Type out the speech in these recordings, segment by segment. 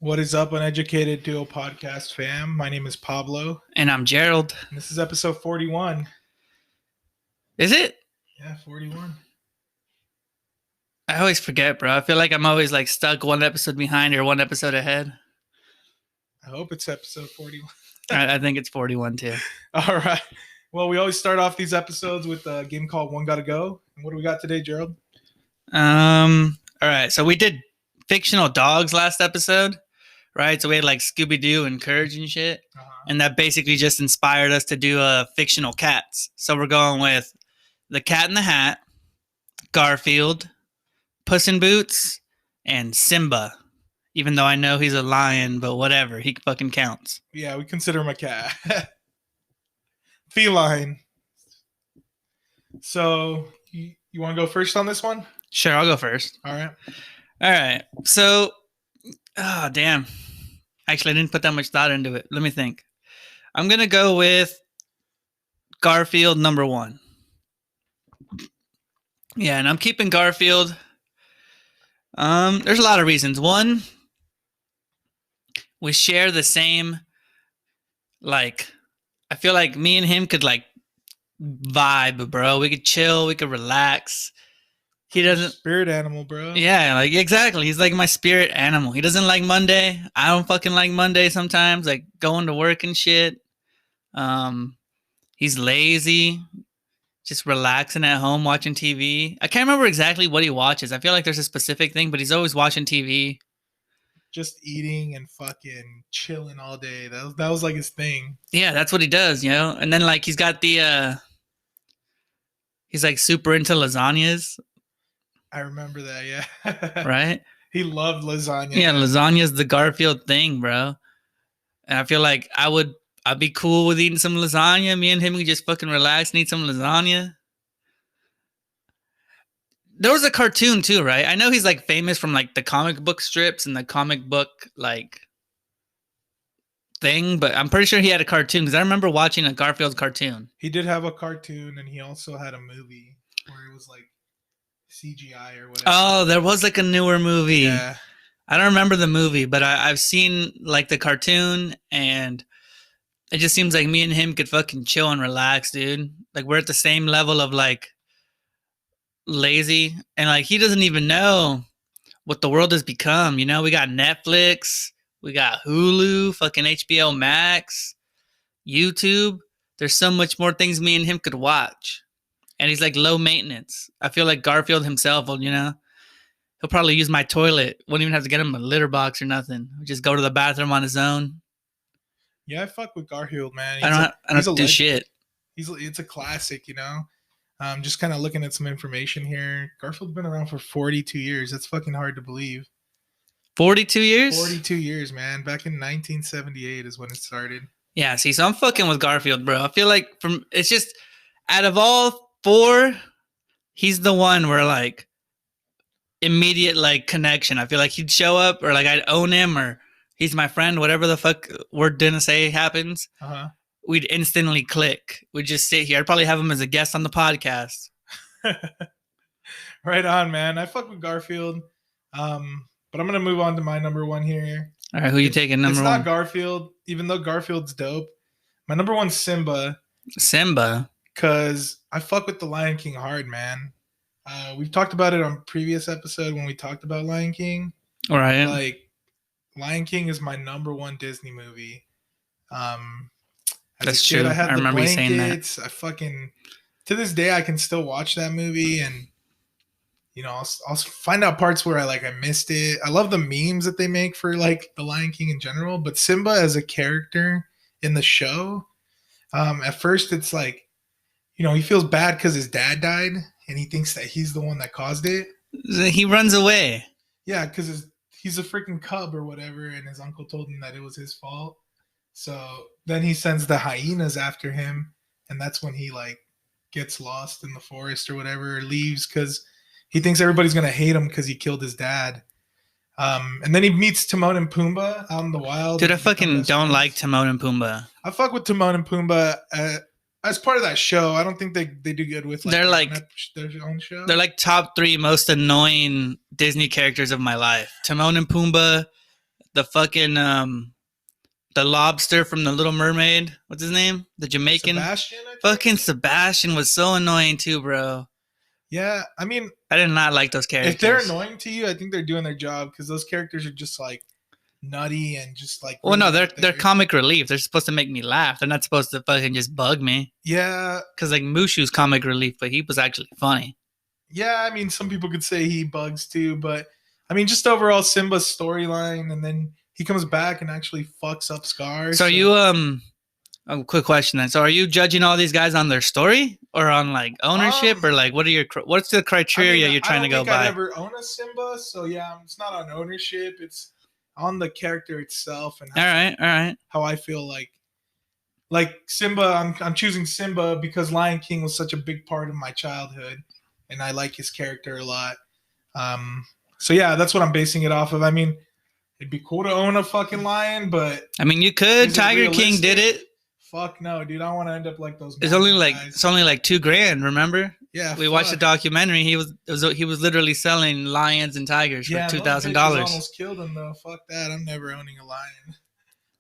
What is up, Uneducated Duo Podcast fam? My name is Pablo, And I'm Gerald. and this is episode 41. Is it? Yeah, 41. I always forget, bro. I feel like I'm always like stuck one episode behind or one episode ahead. I hope it's episode 41. I think it's 41 too. All right. Well, we always start off these episodes with a game called One Gotta Go. And what do we got today, Gerald? All right. So we did fictional dogs last episode, right? So we had like Scooby Doo and Courage and shit. And that basically just inspired us to do fictional cats. So we're going with the Cat in the Hat, Garfield, Puss in Boots, and Simba. Even though I know he's a lion, but whatever. He fucking counts. Yeah, we consider him a cat. Feline. So, you want to go first on this one? Sure, I'll go first. All right. So, oh, damn. Actually, I didn't put that much thought into it. Let me think. I'm going to go with Garfield number 1. Yeah, and I'm keeping Garfield. There's a lot of reasons. One, we share the same, like, I feel like me and him could, like, vibe, bro. We could chill. We could relax. He doesn't... Spirit animal, bro. Yeah, like, exactly. He's like my spirit animal. He doesn't like Monday. I don't fucking like Monday sometimes, like, going to work and shit. He's lazy. Just relaxing at home, watching TV. I can't remember exactly what he watches. I feel like there's a specific thing, but he's always watching TV. Just eating and fucking chilling all day. That was like his thing. Yeah, that's what he does, you know? And then, like, he's got the... he's, like, super into lasagnas. I remember that, yeah. Right? He loved lasagna. Yeah, lasagna's the Garfield thing, bro. And I feel like I'd be cool with eating some lasagna. Me and him could just fucking relax and eat some lasagna. There was a cartoon too, right? I know he's like famous from like the comic book strips and the comic book like thing, but I'm pretty sure he had a cartoon because I remember watching a Garfield cartoon. He did have a cartoon, and he also had a movie where it was like CGI or whatever. Oh, there was like a newer movie. Yeah. I don't remember the movie, but I've seen like the cartoon, and it just seems like me and him could fucking chill and relax, dude. Like we're at the same level of like lazy, and like he doesn't even know what the world has become. You know, we got Netflix, we got Hulu, fucking HBO Max, YouTube. There's so much more things me and him could watch, and he's like low maintenance. I feel like Garfield himself will, you know, he'll probably use my toilet. Wouldn't even have to get him a litter box or nothing. He'll just go to the bathroom on his own. Yeah, I fuck with Garfield, man. I don't have to do shit. It's a classic, you know. Just kind of looking at some information here. Garfield's been around for 42 years. That's fucking hard to believe. 42 years? 42 years, man. Back in 1978 is when it started. Yeah, see, so I'm fucking with Garfield, bro. I feel like it's just out of all 4, he's the one where like immediate like connection. I feel like he'd show up or like I'd own him or he's my friend, whatever the fuck we're gonna say happens. We'd instantly click. We'd just sit here. I'd probably have him as a guest on the podcast. Right on, man. I fuck with Garfield. But I'm going to move on to my number 1 here. All right, who you taking number 1? It's not Garfield, even though Garfield's dope. My number 1's Simba. Simba? Because I fuck with the Lion King hard, man. We've talked about it on previous episode when we talked about Lion King. All right. Like, Lion King is my number 1 Disney movie. That's true. I remember you saying that. I fucking, to this day, I can still watch that movie, and you know, I'll find out parts where I missed it. I love the memes that they make for like the Lion King in general, but Simba as a character in the show, at first it's like, you know, he feels bad because his dad died, and he thinks that he's the one that caused it. He runs away. Yeah, because he's a freaking cub or whatever, and his uncle told him that it was his fault. So then he sends the hyenas after him, and that's when he like gets lost in the forest or whatever, or leaves because he thinks everybody's gonna hate him because he killed his dad. And then he meets Timon and Pumbaa out in the wild. Dude, I fucking don't like Timon and Pumbaa. I fuck with Timon and Pumbaa as part of that show. I don't think they do good with like, their own show. They're like top 3 most annoying Disney characters of my life. Timon and Pumbaa, the fucking the lobster from the Little Mermaid. What's his name? The Jamaican. Sebastian, I think. Fucking Sebastian was so annoying too, bro. Yeah, I mean, I did not like those if they're characters. annoying to you, I think they're doing their job because those characters are just like nutty and just like. Well, Really no, out they're there. comic relief. They're supposed to make me laugh. They're not supposed to fucking just bug me. Yeah, Because like Mushu's comic relief, but he was actually funny. yeah. I mean, some people could say he bugs too, but I mean, just overall Simba's storyline, and then he comes back and actually fucks up Scar. So are you a quick question then. So are you judging all these guys on their story or on like ownership or like what's the criteria you're trying to go I don't think I'd by? ever own a Simba, so yeah, it's not on ownership. It's on the character itself and All right. how I feel like Simba. I'm choosing Simba because Lion King was such a big part of my childhood, and I like his character a lot. So yeah, that's what I'm basing it off of. I mean, it'd be cool to own a fucking lion, but I mean, you could. is it Tiger King realistic? did it. Fuck no, dude. I don't want to end up like those. It's only magic like guys. it's only like $2,000. Remember? Yeah, We watched the documentary. He was literally selling lions and tigers for yeah, $2,000. Almost killed him though. Fuck that. I'm never owning a lion.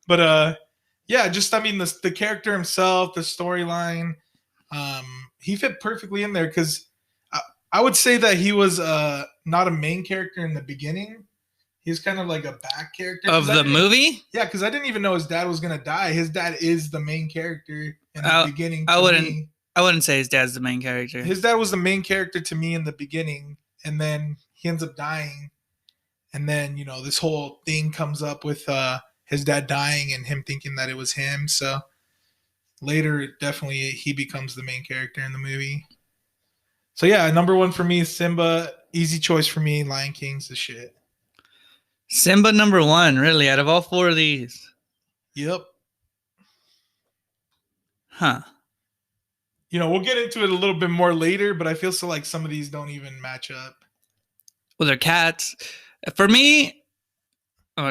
But yeah, just I mean the character himself, the storyline, he fit perfectly in there because I would say that he was not a main character in the beginning. He was kind of like a back character Of the movie? Yeah, because I didn't even know his dad was gonna die. His dad is the main character in the beginning. I wouldn't say his dad's the main character. His dad was the main character to me in the beginning, and then he ends up dying, and then this whole thing comes up with his dad dying and him thinking that it was him. So later, definitely, he becomes the main character in the movie. So yeah, number one for me is Simba. Easy choice for me. Lion King's the shit. Simba number one, really, out of all four of these. Yep. Huh. We'll get into it a little bit more later, but I feel so like some of these don't even match up. Well, they're cats. For me,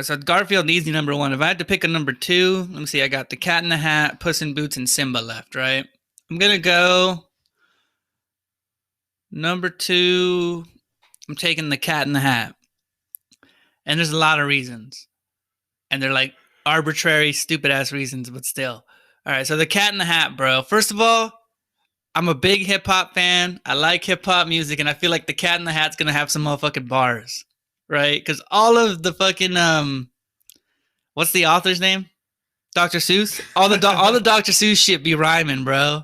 so Garfield easy number one. If I had to pick a number two, let me see. I got the Cat in the Hat, Puss in Boots, and Simba left, right? I'm going to go number two. I'm taking the Cat in the Hat. And there's a lot of reasons. And they're like arbitrary, stupid ass reasons, but still. All right, so the Cat in the Hat, bro. First of all, I'm a big hip hop fan. I like hip hop music, and I feel like the Cat in the Hat's gonna have some motherfucking bars, right? Because all of the fucking what's the author's name? Dr. Seuss. All the Dr. Seuss shit be rhyming, bro.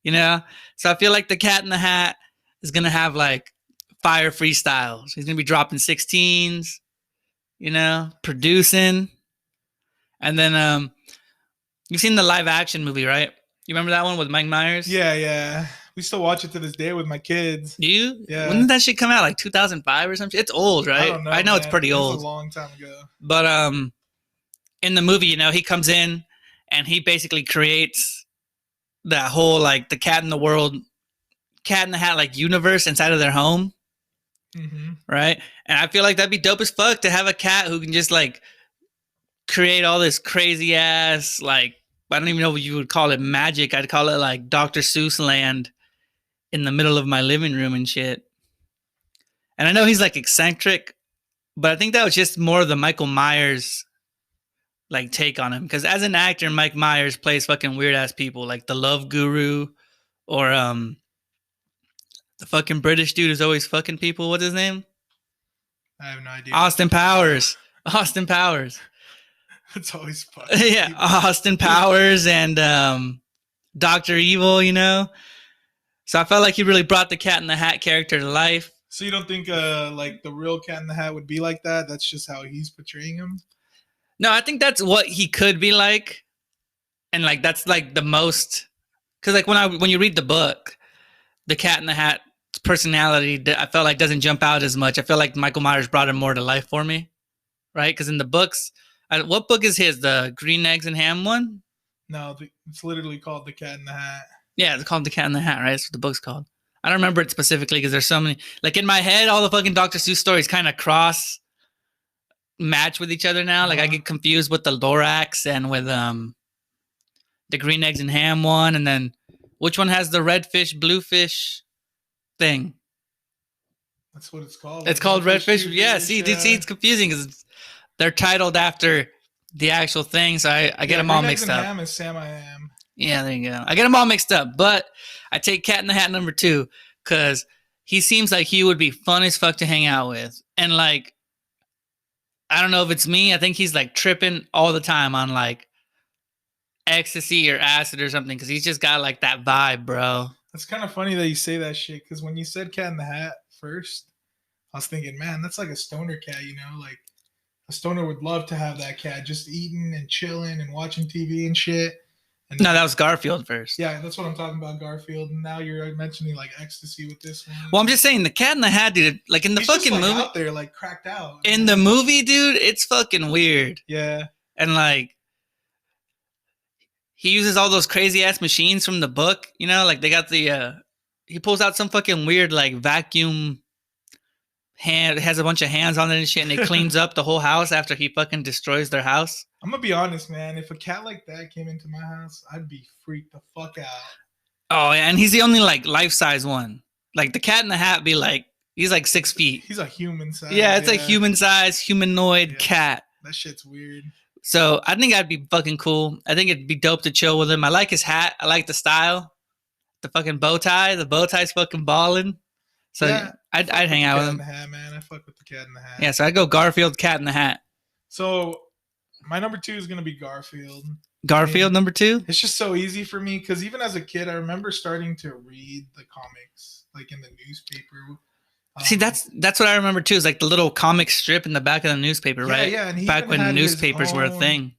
So I feel like the Cat in the Hat is gonna have like fire freestyles. He's gonna be dropping 16s. Producing. And then you've seen the live action movie, right? You remember that one with Mike Myers? Yeah. We still watch it to this day with my kids. Do you? Yeah. When did that shit come out? Like 2005 or something? It's old, right? I don't know. I know it's pretty old. It's a long time ago. But in the movie, he comes in and he basically creates that whole like the Cat in the Hat like universe inside of their home. Mm-hmm. Right? And I feel like that'd be dope as fuck to have a cat who can just like create all this crazy ass, like, I don't even know what you would call it, magic. I'd call it like Dr. Seuss land in the middle of my living room and shit. And I know he's like eccentric, but I think that was just more of the Michael Myers like take on him. Because as an actor, Mike Myers plays fucking weird ass people, like the Love Guru, or the fucking British dude who's always fucking people. What's his name? I have no idea. Austin Powers. It's always fun. Yeah, Austin Powers and Dr. Evil, So I felt like he really brought the Cat in the Hat character to life. So you don't think like the real Cat in the Hat would be like that? That's just how he's portraying him? No, I think that's what he could be like. And like that's like the most, because like when you read the book, the Cat in the Hat personality, I felt like doesn't jump out as much. I feel like Michael Myers brought him more to life for me, right? Because in the books, what book is his? The Green Eggs and Ham one? No, it's literally called The Cat in the Hat. Yeah, it's called The Cat in the Hat, right? That's what the book's called. I don't remember it specifically because there's so many. Like in my head, all the fucking Dr. Seuss stories kind of cross match with each other now. Like I get confused with the Lorax and with the Green Eggs and Ham one, and then which one has the red fish, blue fish thing? That's what it's called. It's called red fish. Yeah, see, it's confusing because they're titled after the actual thing, so I get Yeah, them all green eggs mixed and up. ham is Sam I am. Yeah, there you go. I get them all mixed up, but I take Cat in the Hat number 2 because he seems like he would be fun as fuck to hang out with, and like I don't know if it's me. I think he's like tripping all the time on like ecstasy or acid or something because he's just got like that vibe, bro. It's kind of funny that you say that shit because when you said Cat in the Hat first, I was thinking, man, that's like a stoner cat, you know? Like a stoner would love to have that cat just eating and chilling and watching TV and shit. And No, that was Garfield first. yeah, that's what I'm talking about, Garfield. And now you're mentioning like ecstasy with this one. Well, I'm just saying the Cat in the Hat, dude. Like in the He's fucking just, like, movie, out there, like cracked out. in the movie, dude, it's fucking weird. Yeah. And like he uses all those crazy ass machines from the book, you know, like they got the he pulls out some fucking weird like vacuum hand, it has a bunch of hands on it and shit, and it cleans up the whole house after he fucking destroys their house. I'm gonna be honest, man. If a cat like that came into my house, I'd be freaked the fuck out. Oh, yeah, and he's the only like life size one. Like the Cat in the Hat be like he's like 6 feet. He's a human size. Yeah, it's a human size humanoid cat. That shit's weird. So I think I'd be fucking cool. I think it'd be dope to chill with him. I like his hat. I like the style. The fucking bow tie. The bow tie's fucking balling. So yeah, I'd hang out with him. Cat in the Hat, man. I fuck with the Cat in the Hat. Yeah, so I'd go Garfield, Cat in the Hat. So my number 2 is gonna be Garfield. Garfield, number 2? It's just so easy for me because even as a kid, I remember starting to read the comics like in the newspaper. See, that's what I remember too. Is like the little comic strip in the back of the newspaper, right? Yeah, and back when newspapers were a thing.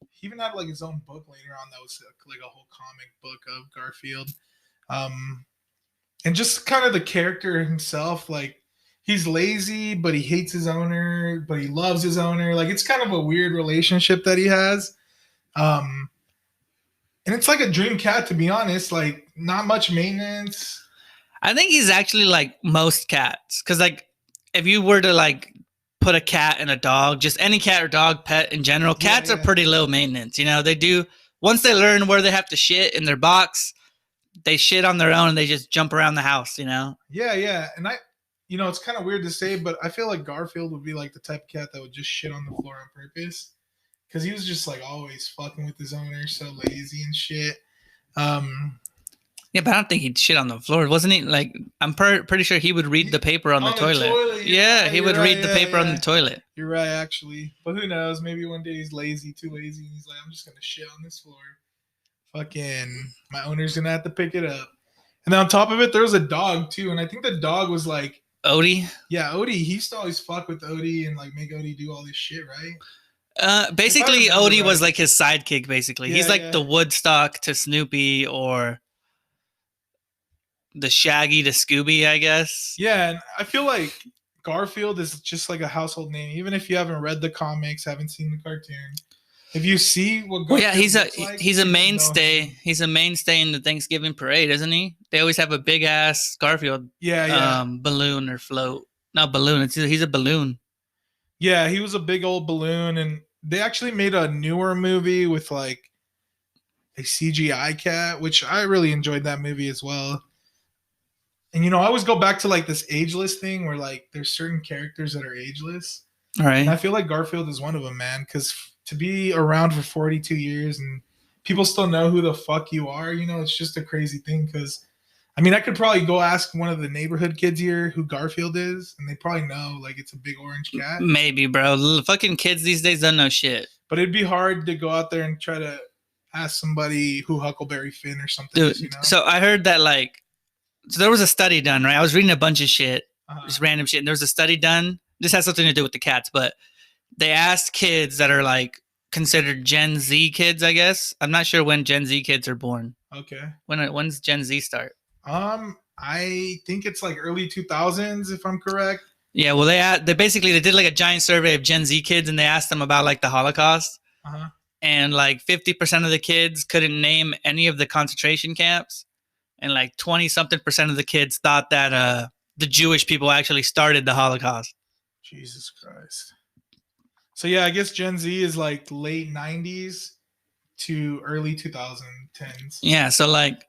He even had like his own book later on that was like a whole comic book of Garfield, and just kind of the character himself. Like he's lazy, but he hates his owner, but he loves his owner. Like it's kind of a weird relationship that he has. And it's like a dream cat, to be honest. Like not much maintenance. I think he's actually like most cats, because like if you were to like put a cat and a dog, just any cat or dog pet in general, cats are pretty low maintenance. You know, they do once they learn where they have to shit in their box, they shit on their own and they just jump around the house. You know. Yeah, and it's kind of weird to say, but I feel like Garfield would be like the type of cat that would just shit on the floor on purpose. Because he was just like always fucking with his owner, so lazy and shit. Yeah, but I don't think he'd shit on the floor, wasn't he? Like, I'm pretty sure he would read the paper on the toilet. Yeah, he would read the paper on the toilet. You're right, actually. But who knows? Maybe one day he's lazy, too lazy, and he's like, I'm just gonna shit on this floor. Fucking, my owner's gonna have to pick it up. And then on top of it, there was a dog too, and I think the dog was like Odie. Yeah, Odie. He used to always fuck with Odie and like make Odie do all this shit, right? Basically, Odie was like his sidekick. Basically, he's like the Woodstock to Snoopy, or the Shaggy to Scooby, I guess. Yeah, and I feel like Garfield is just like a household name, even if you haven't read the comics, haven't seen the cartoon. If you see what Garfield he's a mainstay. He's a mainstay in the Thanksgiving parade, isn't he? They always have a big ass Garfield balloon or float. Not balloon. He's a balloon. Yeah, he was a big old balloon, and they actually made a newer movie with like a CGI cat, which I really enjoyed that movie as well. And I always go back to like this ageless thing where like there's certain characters that are ageless. All right. And I feel like Garfield is one of them, man, because to be around for 42 years and people still know who the fuck you are, it's just a crazy thing. Because I mean, I could probably go ask one of the neighborhood kids here who Garfield is, and they probably know like it's a big orange cat. Maybe, bro. The fucking kids these days don't know shit. But it'd be hard to go out there and try to ask somebody who Huckleberry Finn or something Dude, is, So I heard that so there was a study done, right? I was reading a bunch of shit, just random shit. And there was a study done. This has something to do with the cats, but they asked kids that are like considered Gen Z kids, I guess. I'm not sure when Gen Z kids are born. Okay. When's Gen Z start? I think it's like early 2000s, if I'm correct. Yeah, well, they did like a giant survey of Gen Z kids, and they asked them about like the Holocaust. And like 50% of the kids couldn't name any of the concentration camps. And like 20-something% of the kids thought that the Jewish people actually started the Holocaust. Jesus Christ. So yeah, I guess Gen Z is like late 90s to early 2010s. Yeah, so like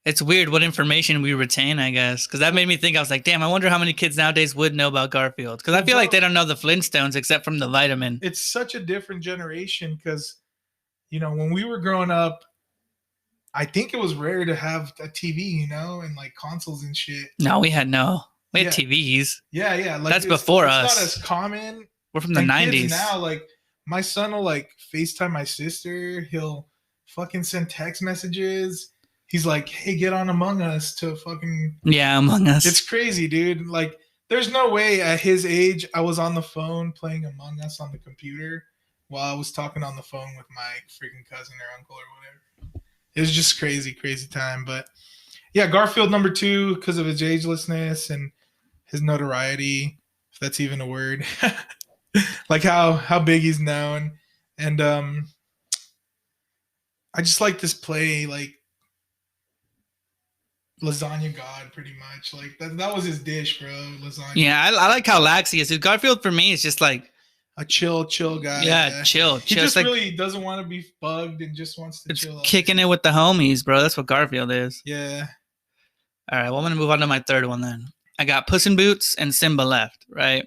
It's weird what information we retain, I guess, because that made me think. I was like, damn, I wonder how many kids nowadays would know about Garfield. Because I Well, feel like bro, they don't know the Flintstones except from the vitamin. it's such a different generation because when we were growing up, I think it was rare to have a TV, and like consoles and shit. No, we had Yeah, TVs. yeah. Like That's before it's us. not as common. We're from the And kids 90s. now, like my son will like FaceTime my sister. He'll fucking send text messages. He's like, "Hey, get on Among Us to fucking." Yeah, Among Us. It's crazy, dude. Like, there's no way at his age I was on the phone playing Among Us on the computer while I was talking on the phone with my freaking cousin or uncle or whatever. It was just crazy, crazy time. But yeah, Garfield number 2 because of his agelessness and his notoriety, if that's even a word. Like how big he's known. And I just like this play, like lasagna god, pretty much. Like that was his dish, bro. Lasagna. Yeah, I like how lax he is. Garfield for me is just like a chill guy. Yeah, chill. He just like, really doesn't want to be bugged and just wants to chill. Kicking it with the homies, bro. That's what Garfield is. Yeah. All right, well, I'm gonna move on to my third one then. I got Puss in Boots and Simba left, right?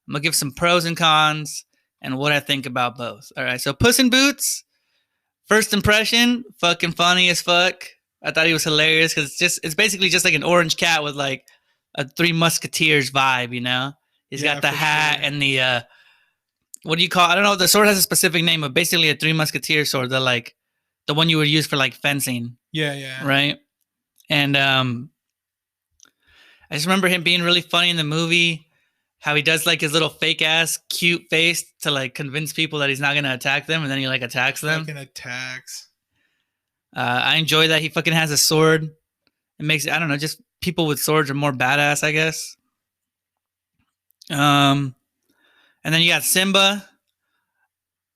I'm gonna give some pros and cons and what I think about both. All right, so Puss in Boots, first impression, fucking funny as fuck. I thought he was hilarious because it's basically just like an orange cat with like a Three Musketeers vibe, you know? He's got the hat and the what do you call? I don't know. The sword has a specific name, but basically a Three Musketeer sword. The one you would use for like fencing. Yeah. Right. And I just remember him being really funny in the movie. How he does like his little fake ass cute face to like convince people that he's not gonna attack them, and then he like attacks them. Fucking attacks. I enjoy that he fucking has a sword. It makes I don't know, just people with swords are more badass, I guess. And then you got Simba.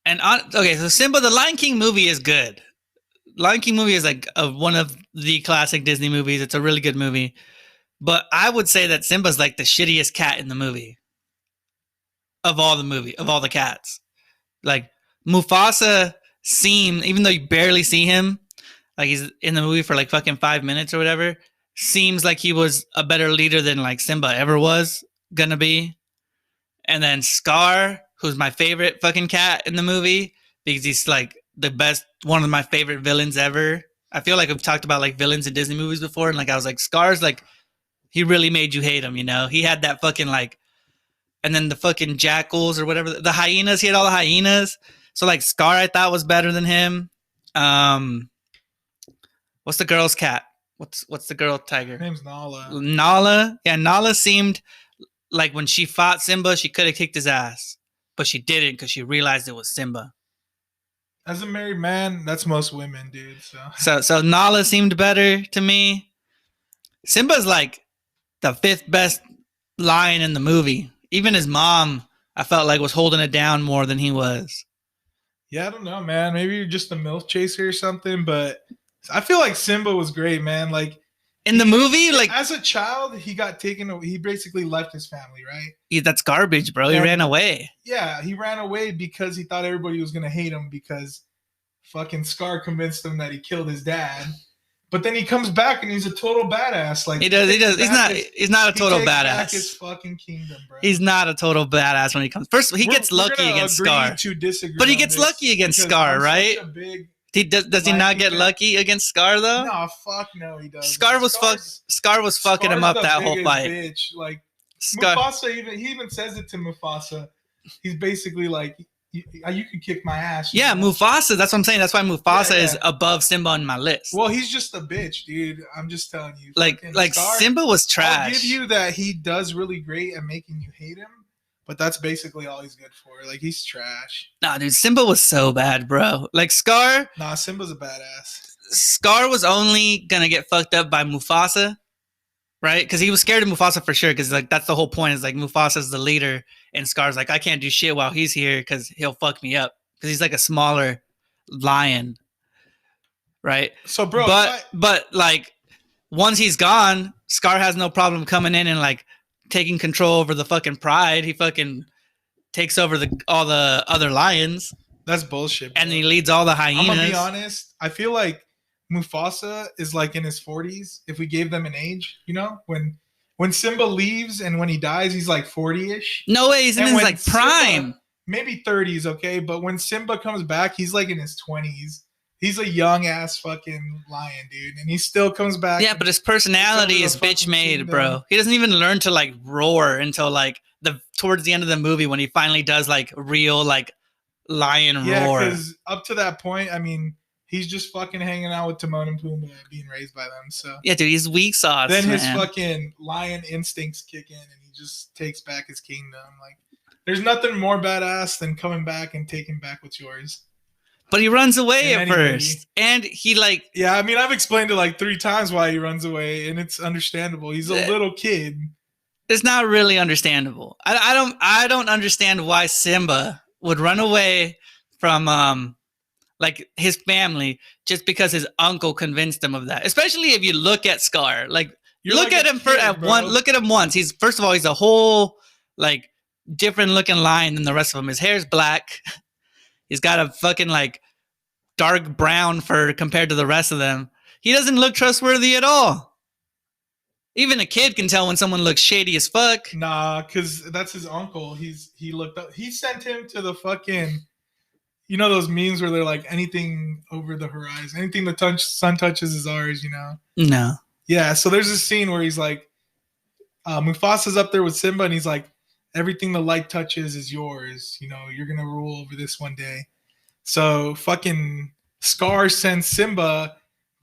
And okay, so Simba, the Lion King movie is good. Lion King movie is like one of the classic Disney movies. It's a really good movie. But I would say that Simba's like the shittiest cat in the movie. Of all the cats. Like Mufasa even though you barely see him, like he's in the movie for like fucking 5 minutes or whatever, seems like he was a better leader than like Simba ever was gonna be. And then Scar, who's my favorite fucking cat in the movie, because he's like the best, one of my favorite villains ever. I feel like I've talked about like villains in Disney movies before, and like I was like, Scar's like, he really made you hate him, you know? He had that fucking like, and then the fucking jackals or whatever, the hyenas, he had all the hyenas. So like Scar I thought was better than him. What's the girl's cat? What's the girl tiger? Her name's Nala. Nala? Yeah, Nala seemed like when she fought Simba, she could have kicked his ass. But she didn't because she realized it was Simba. As a married man, that's most women, dude. So Nala seemed better to me. Simba's like the 5th best lion in the movie. Even his mom, I felt like was holding it down more than he was. Yeah, I don't know, man. Maybe you're just a MILF chaser or something, but I feel like Simba was great, man. Like in the movie, like as a child, he got taken away. He basically left his family, right? That's garbage, bro. He ran away. Yeah, he ran away because he thought everybody was gonna hate him because fucking Scar convinced him that he killed his dad. But then he comes back and he's a total badass. Like he does. He's not a total badass. Back his fucking kingdom, bro. He's not a total badass when he comes. First, he gets lucky against Scar. But he gets lucky against Scar, right? Does he not get lucky against Scar though? No, fuck no, he doesn't. Scar was fucking him up that whole fight. Bitch. Like Mufasa he even says it to Mufasa. He's basically like, you could kick my ass. Yeah, know? Mufasa. That's what I'm saying. That's why Mufasa is above Simba on my list. Well, he's just a bitch, dude. I'm just telling you. Like Scar, Simba was trash. I'll give you that he does really great at making you hate him, but that's basically all he's good for. Like he's trash. Nah, dude, Simba was so bad, bro. Like Scar. Nah, Simba's a badass. Scar was only gonna get fucked up by Mufasa. Right? Because he was scared of Mufasa for sure. Because like that's the whole point. Is like Mufasa's the leader, and Scar's like, I can't do shit while he's here because he'll fuck me up. Because he's like a smaller lion, right? So, bro, but like once he's gone, Scar has no problem coming in and like taking control over the fucking pride. He fucking takes over all the other lions. That's bullshit, bro. And he leads all the hyenas. I'm gonna be honest. I feel like Mufasa is like in his 40s if we gave them an age, when Simba leaves and when he dies, he's like 40ish. No way, he's in And his when like Simba, prime. maybe 30s, okay, but when Simba comes back, he's like in his 20s. He's a young ass fucking lion, dude, and he still comes back Yeah, and but his takes over personality the is bitch fucking made, kingdom. bro. He doesn't even learn to like roar until like the towards the end of the movie when he finally does like real like lion Yeah, roar. because up to that point, I mean, he's just fucking hanging out with Timon and Pumbaa, being raised by them. So Yeah, dude, he's weak then sauce, his man. fucking lion instincts kick in, and he just takes back his kingdom. Like, there's nothing more badass than coming back and taking back what's yours But he runs away in at any movie. first, and he like Yeah, I mean, I've explained it like 3 times why he runs away, and it's understandable. He's a little kid. it's not really understandable. I don't understand why Simba would run away from like his family just because his uncle convinced him of that. Especially if you look at Scar, like You're look like at a him kid, at one. bro. Look at him once. He's first of all he's a whole like different looking lion than the rest of them. His hair's black. He's got a fucking like dark brown fur compared to the rest of them. He doesn't look trustworthy at all. Even a kid can tell when someone looks shady as fuck. Nah, because that's his uncle. He looked up. He sent him to the fucking. You know those memes where they're like anything over the horizon, anything the sun touches is ours. No. Yeah. So there's this scene where he's like, Mufasa's up there with Simba, and he's like, everything the light touches is yours. You're gonna rule over this one day. So fucking Scar sends Simba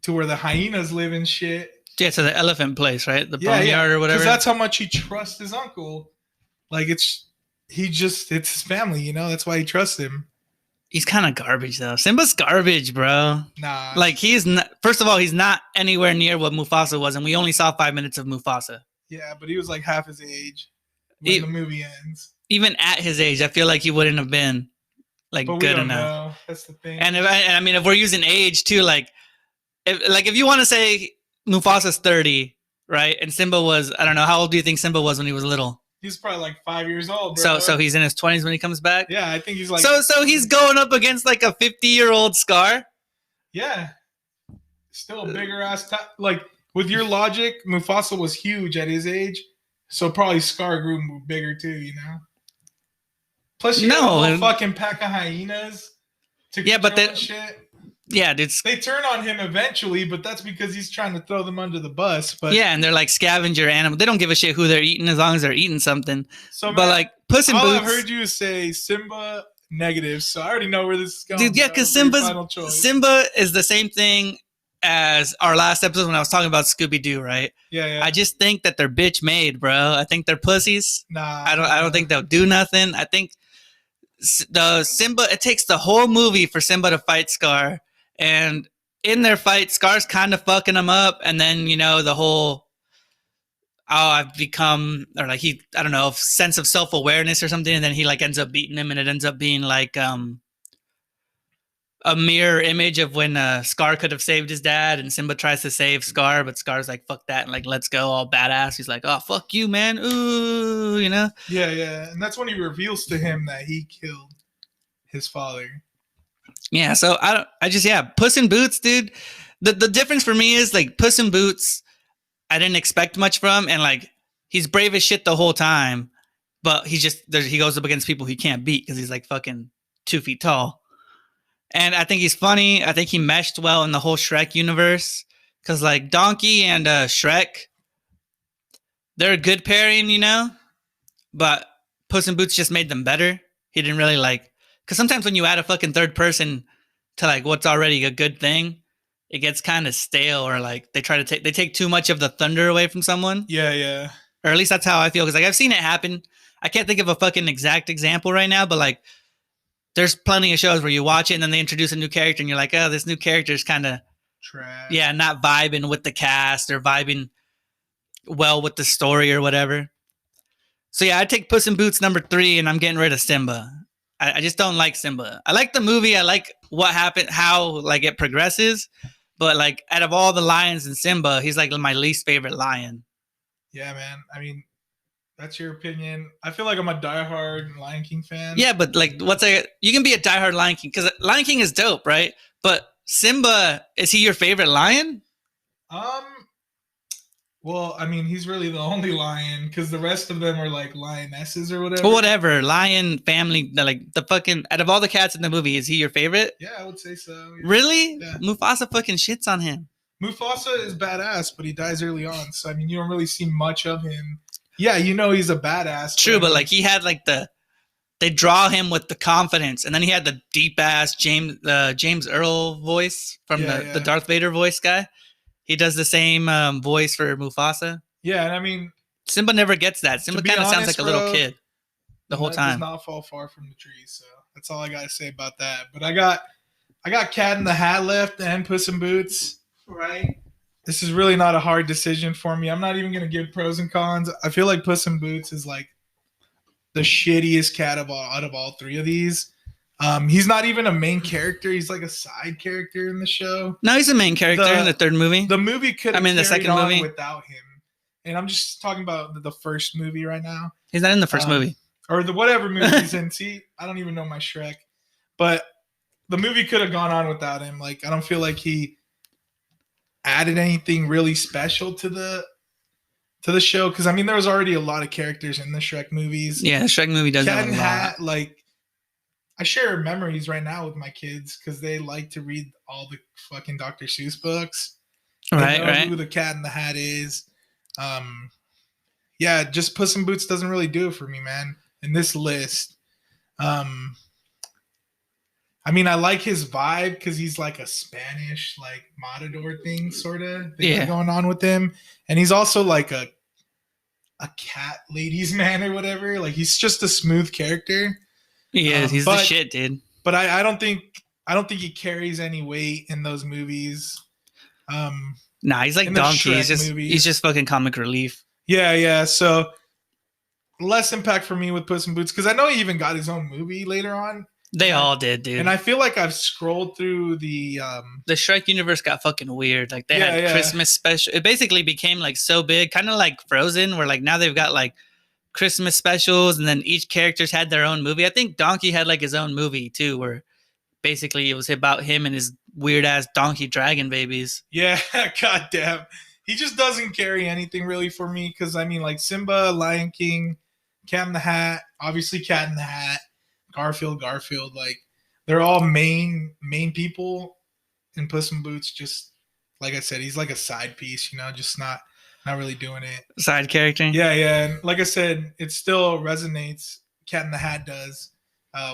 to where the hyenas live and shit. Yeah, to the elephant place, right? The Yeah, boneyard or whatever. because that's how much he trusts his uncle. Like it's his family. That's why he trusts him. He's kind of garbage though. Simba's garbage, bro. Nah. Like he's not. First of all, he's not anywhere near what Mufasa was, and we only saw 5 minutes of Mufasa. Yeah, but he was like half his age when the movie ends. Even at his age, I feel like he wouldn't have been like But we good don't enough. know. That's the thing. And I mean, if we're using age too, if you want to say Mufasa's 30, right, and Simba was, I don't know, how old do you think Simba was when he was little? He's probably like 5 years old, bro. So he's in his 20s when he comes back. Yeah, I think he's like. So he's going up against like a 50-year-old Scar. Yeah, still a bigger ass. Like with your logic, Mufasa was huge at his age, so probably Scar grew bigger too. Plus, you got a whole fucking pack of hyenas. Yeah, but that shit. Yeah, dude. They turn on him eventually, but that's because he's trying to throw them under the bus. But yeah, and they're like scavenger animals. They don't give a shit who they're eating as long as they're eating something. So, but like Puss in Boots. I heard you say Simba negative, so I already know where this is going. Dude, yeah, because Simba is the same thing as our last episode when I was talking about Scooby-Doo, right? Yeah. I just think that they're bitch made, bro. I think they're pussies. Nah, I don't think they'll do nothing. I think it takes the whole movie for Simba to fight Scar. And in their fight, Scar's kind of fucking him up. And then, the whole, I've become, or like I don't know, sense of self-awareness or something. And then he like ends up beating him and it ends up being like a mirror image of when Scar could have saved his dad and Simba tries to save Scar, but Scar's like, fuck that. And like, let's go all badass. He's like, oh, fuck you, man. Ooh, Yeah. And that's when he reveals to him that he killed his father. Yeah, so Puss in Boots, dude. The difference for me is like Puss in Boots, I didn't expect much from, and like he's brave as shit the whole time, but he goes up against people he can't beat because he's like fucking 2 feet tall. And I think he's funny. I think he meshed well in the whole Shrek universe because like Donkey and Shrek, they're a good pairing, but Puss in Boots just made them better. He didn't really like. Because sometimes when you add a fucking third person to like what's already a good thing, it gets kind of stale or like they take too much of the thunder away from someone. Yeah. Or at least that's how I feel. Because like I've seen it happen. I can't think of a fucking exact example right now, but like there's plenty of shows where you watch it and then they introduce a new character and you're like, oh, this new character is kind of trash. Yeah, not vibing with the cast or vibing well with the story or whatever. So yeah, I take Puss in Boots number 3 and I'm getting rid of Simba. I just don't like Simba. I like the movie. I like what happened, how like it progresses. But like out of all the lions in Simba, he's like my least favorite lion. Yeah, man. I mean, that's your opinion. I feel like I'm a diehard Lion King fan. Yeah, but like you can be a diehard Lion King because Lion King is dope, right? But Simba, is he your favorite lion? Um, well, I mean, he's really the only lion because the rest of them are like lionesses or Or whatever. whatever, lion family, like the fucking out of all the cats in the movie, is he your favorite? Yeah, I would say so. Yeah. Really? Yeah. Mufasa fucking shits on him. Mufasa is badass, but he dies early on. So I mean, you don't really see much of him. Yeah, you know he's a badass. True, I but mean, like he had like the they draw him with the confidence, and then he had the deep ass James Earl voice from yeah, the yeah, Darth Vader voice guy. He does the same voice for Mufasa. yeah. And I mean, Simba never gets that. to Simba be kind of sounds like honest, a little bro, kid the the whole nut does time. not fall far from the tree. So that's all I gotta say about that. But I got Cat in the Hat left and Puss in Boots. Right. This is really not a hard decision for me. I'm not even gonna give pros and cons. I feel like Puss in Boots is like the shittiest cat out of all three of these. He's not even a main character. He's like a side character in the show. No, he's the main character in the third movie. The movie could have I mean, the carried second on movie. without him. And I'm just talking about the first movie right now. He's not in the first movie. Or the whatever movie he's in. See, I don't even know my Shrek. But the movie could have gone on without him. Like, I don't feel like he added anything really special to the show. Because I mean, there was already a lot of characters in the Shrek movies. Yeah, the Shrek movie does Cat have a and lot. Hat, like, I share memories right now with my kids because they like to read all the fucking Dr. Seuss books. They know who the Cat in the Hat is. Yeah, just Puss in Boots doesn't really do it for me, man. In this list, I mean, I like his vibe because he's like a Spanish like matador thing, sort of going on with him, and he's also like a cat ladies man or whatever. Like he's just a smooth character. Yeah, he's the shit, dude. But I don't think he carries any weight in those movies. Nah, he's like Donkey. He's just fucking comic relief. Yeah. So less impact for me with Puss in Boots because I know he even got his own movie later on. They all did, dude. And I feel like I've scrolled through the Shrek universe got fucking weird. Like they had Christmas special. It basically became like so big, kind of like Frozen, where like now they've got like Christmas specials, and then each character's had their own movie. I think Donkey had like his own movie too, where basically it was about him and his weird ass donkey dragon babies. Yeah, goddamn. He just doesn't carry anything really for me because I mean, like Simba, Lion King, Cat in the Hat, obviously Cat in the Hat, Garfield, like they're all main people. And Puss in Boots, just like I said, he's like a side piece, just not really doing it. Side character. Yeah. And like I said, it still resonates. Cat in the Hat does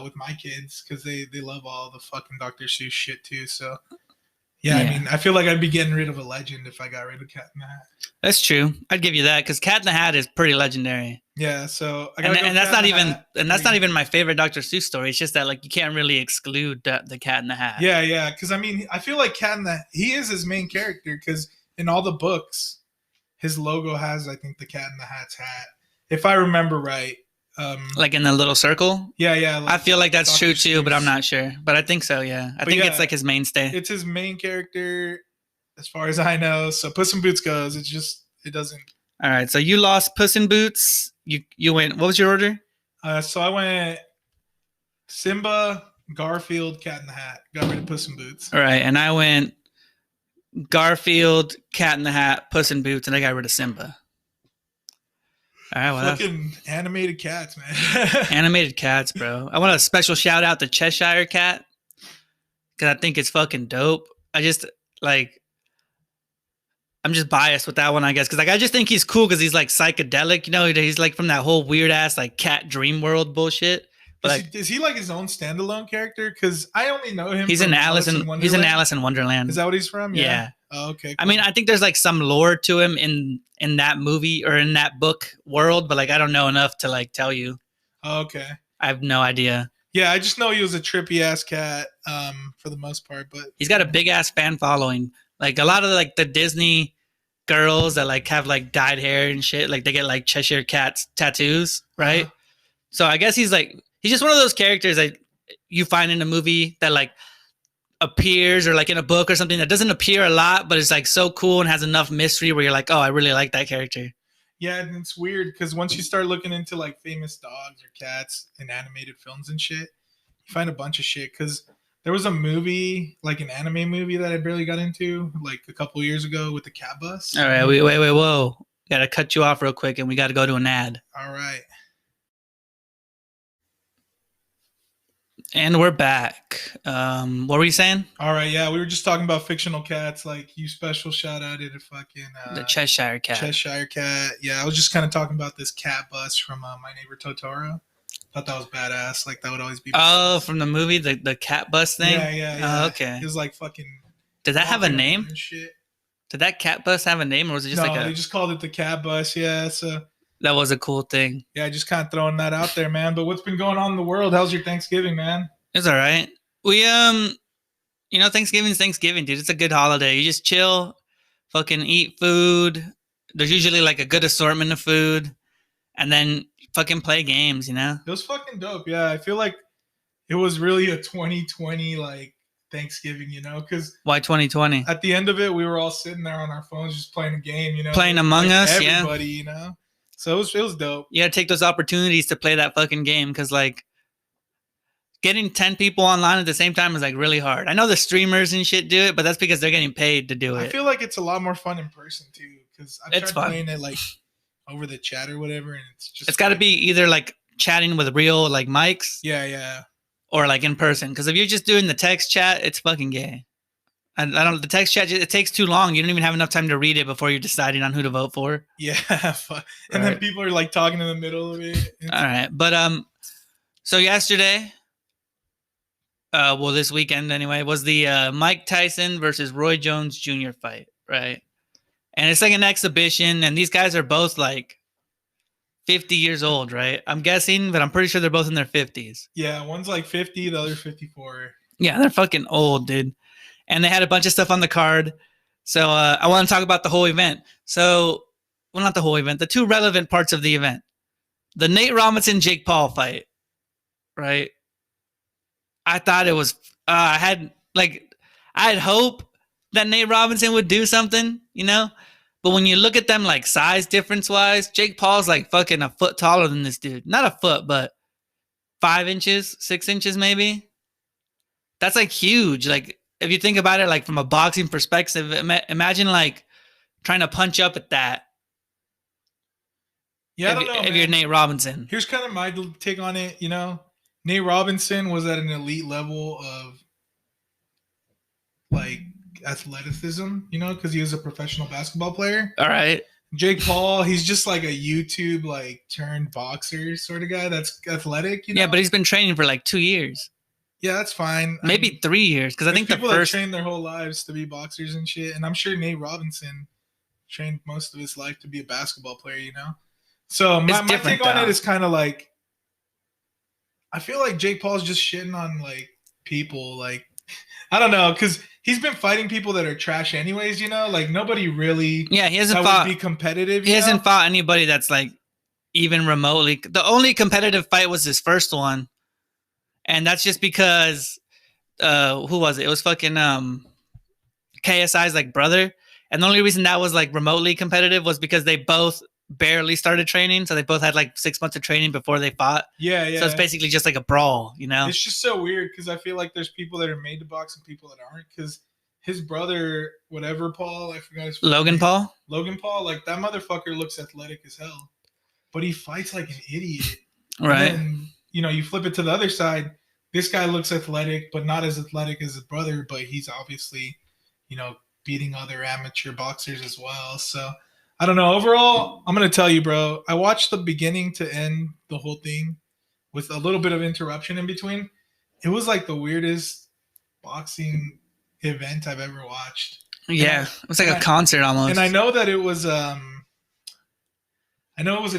with my kids because they love all the fucking Dr. Seuss shit too. So yeah, I mean, I feel like I'd be getting rid of a legend if I got rid of Cat in the Hat. That's true. I'd give you that because Cat in the Hat is pretty legendary. Yeah, so and that's not even my favorite Dr. Seuss story. It's just that like you can't really exclude the Cat in the Hat. Yeah, because I mean, I feel like he is his main character because in all the books, his logo has I think the Cat in the Hat's hat, if I remember right. Like in the little circle. Yeah. Like I feel like that's Dr. true too, but I'm not sure. But I think so. Yeah, I think it's like his mainstay. It's his main character, as far as I know. So Puss in Boots goes. It doesn't. All right, so you lost Puss in Boots. You went. What was your order? So I went Simba, Garfield, Cat in the Hat. Got rid of Puss in Boots. All right, and I went Garfield, Cat in the Hat, Puss in Boots, and I got rid of Simba. All right, well, fucking animated cats, man. Animated cats, bro. I want a special shout out to Cheshire Cat because I think it's fucking dope. I'm just biased with that one, I guess, because like I just think he's cool because he's like psychedelic, He's like from that whole weird ass like cat dream world bullshit. But is he like his own standalone character? Because I only know him. He's in Alice in Wonderland. Is that what he's from? Yeah. Oh, okay. Cool. I mean, I think there's like some lore to him in that movie or in that book world, but like I don't know enough to like tell you. Oh, okay. I have no idea. Yeah, I just know he was a trippy ass cat for the most part, but he's got a big ass fan following. Like a lot of like the Disney girls that like have like dyed hair and shit, like they get like Cheshire Cats tattoos, right? Uh-huh. So I guess he's just one of those characters that you find in a movie that like appears or like in a book or something that doesn't appear a lot, but it's like so cool and has enough mystery where you're like, oh, I really like that character. Yeah, and it's weird because once you start looking into like famous dogs or cats in animated films and shit, you find a bunch of shit because There was a movie, like an anime movie that I barely got into, like a couple years ago with the cat bus. All right, wait, whoa. Gotta cut you off real quick, and we gotta go to an ad. All right. And we're back. What were you saying? All right, yeah, we were just talking about fictional cats. Like you special shout outed a fucking The Cheshire Cat. Cheshire Cat. Yeah, I was just kind of talking about this cat bus from My Neighbor Totoro. Thought that was badass. Like that would always be. Oh, from the movie, the cat bus thing. Yeah. Oh, okay. It was like fucking. Did that have a name? Shit. Did that cat bus have a name, or was it just no, like a? They just called it the cat bus. Yeah, so. That was a cool thing. Yeah, just kind of throwing that out there, man. But what's been going on in the world? How's your Thanksgiving, man? It's all right. We Thanksgiving's Thanksgiving, dude. It's a good holiday. You just chill, fucking eat food. There's usually like a good assortment of food, and then fucking play games. You know. It was fucking dope. Yeah, I feel like it was really a 2020 like Thanksgiving, you know, because why 2020? At the end of it, we were all sitting there on our phones just playing a game, you know, playing Among Us. Everybody, you know. So it was dope. You gotta take those opportunities to play that fucking game because like getting 10 people online at the same time is like really hard. I know the streamers and shit do it, but that's because they're getting paid to do it. I feel like it's a lot more fun in person too because I've tried fun. playing it like over the chat or whatever, and it's got to be either like chatting with real like mics, yeah, or like in person. Because if you're just doing the text chat, it's fucking gay. And I don't. The text chat, it takes too long. You don't even have enough time to read it before you're deciding on who to vote for. Yeah, and then people are like talking in the middle of it. All right, but so yesterday, this weekend anyway, was the Mike Tyson versus Roy Jones Jr. fight, right? And it's like an exhibition, and these guys are both like 50 years old, right? I'm guessing, but I'm pretty sure they're both in their 50s. Yeah, one's like 50, the other 54. Yeah, they're fucking old, dude. And they had a bunch of stuff on the card. So I want to talk about the whole event. So, well, not the whole event, the two relevant parts of the event. The Nate Robinson Jake Paul fight, right? I thought it was, I had hope that Nate Robinson would do something, you know? But when you look at them like size difference wise, Jake Paul's like fucking a foot taller than this dude. Not a foot, but 5 inches, 6 inches maybe. That's like huge. Like, if you think about it, like from a boxing perspective, imagine like trying to punch up at that. Yeah, I don't know. If you're Nate Robinson. Here's kind of my take on it. You know, Nate Robinson was at an elite level of like athleticism, you know, because he was a professional basketball player. All right. Jake Paul, he's just like a YouTube like turned boxer sort of guy that's athletic, you know? Yeah, but he's been training for like 2 years. Yeah, that's fine. Maybe 3 years, because I think people the first that train their whole lives to be boxers and shit, and I'm sure Nate Robinson trained most of his life to be a basketball player, you know. So my take on it is kind of like, I feel like Jake Paul's just shitting on like people, like I don't know, because he's been fighting people that are trash anyways, you know. Like nobody really, he hasn't fought. Would be competitive. He hasn't fought anybody that's like even remotely. The only competitive fight was his first one. And that's just because, who was it? It was fucking KSI's like brother. And the only reason that was like remotely competitive was because they both barely started training. So they both had like 6 months of training before they fought. Yeah. So it's basically just like a brawl, you know? It's just so weird because I feel like there's people that are made to box and people that aren't. Because his brother, whatever Paul, I forgot his Logan name. Paul? Logan Paul, like that motherfucker looks athletic as hell. But he fights like an idiot. Right. And you know, you flip it to the other side. This guy looks athletic, but not as athletic as his brother. But he's obviously, you know, beating other amateur boxers as well. So I don't know. Overall, I'm gonna tell you, bro. I watched the beginning to end the whole thing with a little bit of interruption in between. It was like the weirdest boxing event I've ever watched. Yeah, it was like a concert almost. And I know that it was a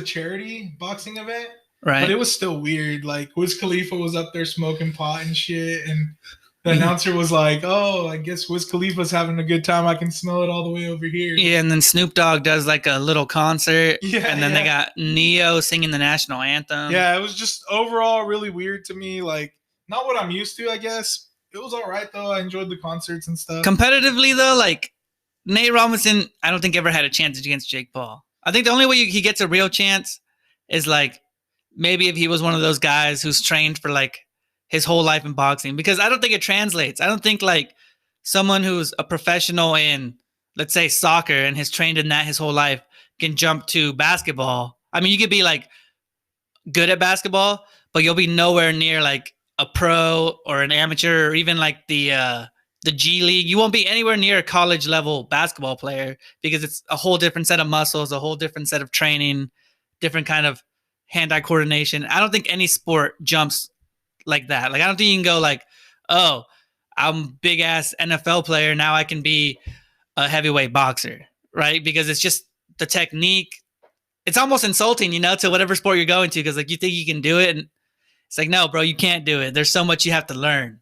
charity boxing event. Right. But it was still weird. Like Wiz Khalifa was up there smoking pot and shit, and the announcer was like, "Oh, I guess Wiz Khalifa's having a good time. I can smell it all the way over here." Yeah, and then Snoop Dogg does like a little concert. Yeah, and then they got Neo singing the national anthem. Yeah, it was just overall really weird to me. Like not what I'm used to, I guess. It was all right though. I enjoyed the concerts and stuff. Competitively though, like Nate Robinson, I don't think ever had a chance against Jake Paul. I think the only way he gets a real chance is like maybe if he was one of those guys who's trained for like his whole life in boxing, because I don't think it translates. I don't think like someone who's a professional in, let's say, soccer and has trained in that his whole life can jump to basketball. I mean, you could be like good at basketball, but you'll be nowhere near like a pro or an amateur or even like the G League. You won't be anywhere near a college level basketball player because it's a whole different set of muscles, a whole different set of training, different kind of hand-eye coordination. I don't think any sport jumps like that. Like I don't think you can go like, oh, I'm big ass NFL player, now I can be a heavyweight boxer, right? Because it's just the technique. It's almost insulting, to whatever sport you're going to, because like you think you can do it, and it's like, no, bro, you can't do it. There's so much you have to learn,